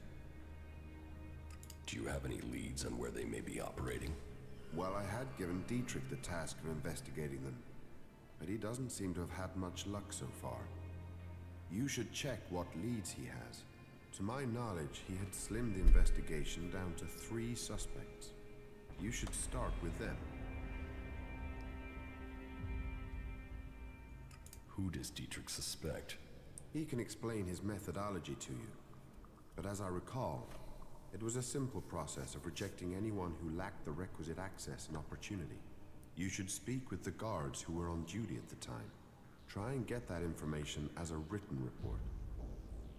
Do you have any leads on where they may be operating? Well, I had given Dietrich the task of investigating them, but he doesn't seem to have had much luck so far. You should check what leads he has. To my knowledge, he had slimmed the investigation down to 3 suspects. You should start with them. Who does Dietrich suspect? He can explain his methodology to you. But as I recall, it was a simple process of rejecting anyone who lacked the requisite access and opportunity. You should speak with the guards who were on duty at the time. Try and get that information as a written report.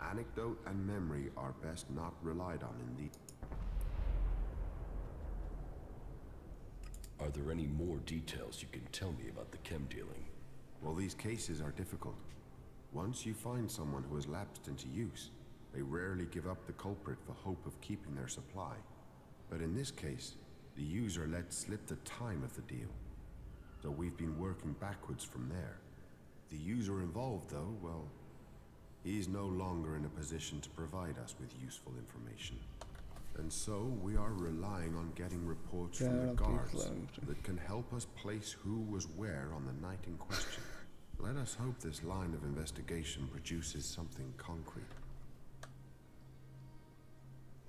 Anecdote and memory are best not relied on in the... Are there any more details you can tell me about the chem dealing? Well, these cases are difficult. Once you find someone who has lapsed into use, they rarely give up the culprit for hope of keeping their supply. But in this case, the user let slip the time of the deal. So we've been working backwards from there. The user involved, though, well, he's no longer in a position to provide us with useful information. And so we are relying on getting reports from the guards that can help us place who was where on the night in question. Let us hope this line of investigation produces something concrete.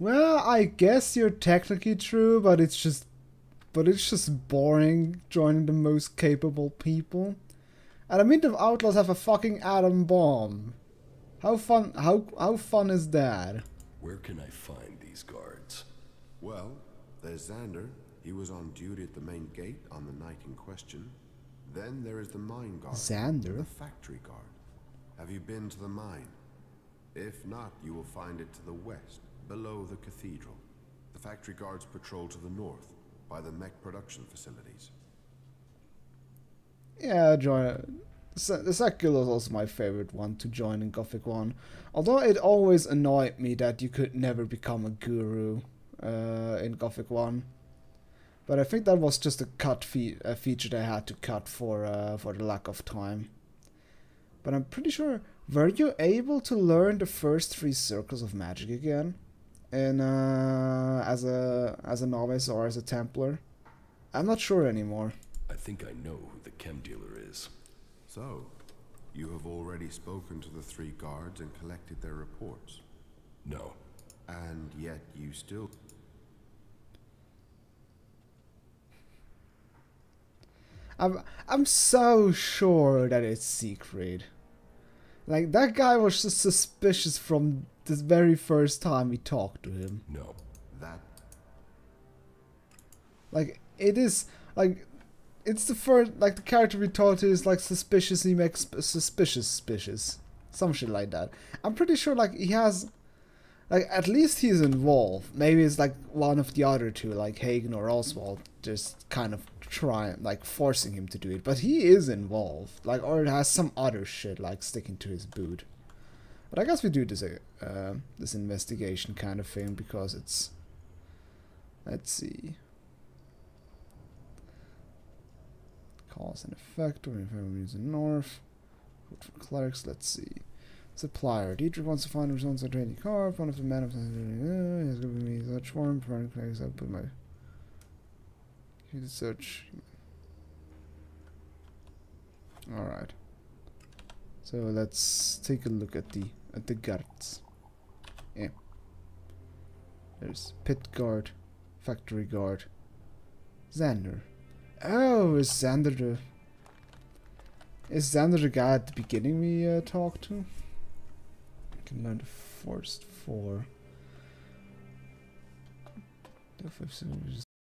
Well, I guess you're technically true, but it's just boring joining the most capable people. And I mean, the Outlaws have a fucking atom bomb. How fun is that? Where can I find these guards? Well, there's Xander. He was on duty at the main gate on the night in question. Then there is the mine guard. Xander? The factory guard. Have you been to the mine? If not, you will find it to the west, below the cathedral. The factory guards patrol to the north, by the mech production facilities. Yeah, join. The Secular is also my favorite one to join in Gothic 1. Although it always annoyed me that you could never become a guru in Gothic 1. But I think that was just a feature they had to cut for the lack of time. But I'm pretty sure, were you able to learn the first 3 circles of magic again? In as a novice or as a Templar? I'm not sure anymore. I think I know who the chem dealer is. So, you have already spoken to the 3 guards and collected their reports? No. And yet you still... I'm so sure that it's secret. Like, that guy was just suspicious from the very first time we talked to him. No. That... Like, it is... Like... It's the first, like, the character we talked to is, like, suspicious, he makes suspicious. Some shit like that. I'm pretty sure, like, he has, like, at least he's involved. Maybe it's, like, one of the other 2, like, Hagen or Oswald, just kind of trying, like, forcing him to do it. But he is involved, like, or it has some other shit, like, sticking to his boot. But I guess we do this, this investigation kind of thing, because it's, let's see. Cause and effect, or if everyone is in north. Good for clerics, let's see. Supplier. Dietrich wants to find results of trading carp. One of the men of the he has given me such form. Providing clerics, I put my search. All right. So let's take a look at the guards. Yeah. There's pit guard, factory guard, Xander. Oh, is Xander the guy at the beginning we talked to? I can learn the first 4. The 5th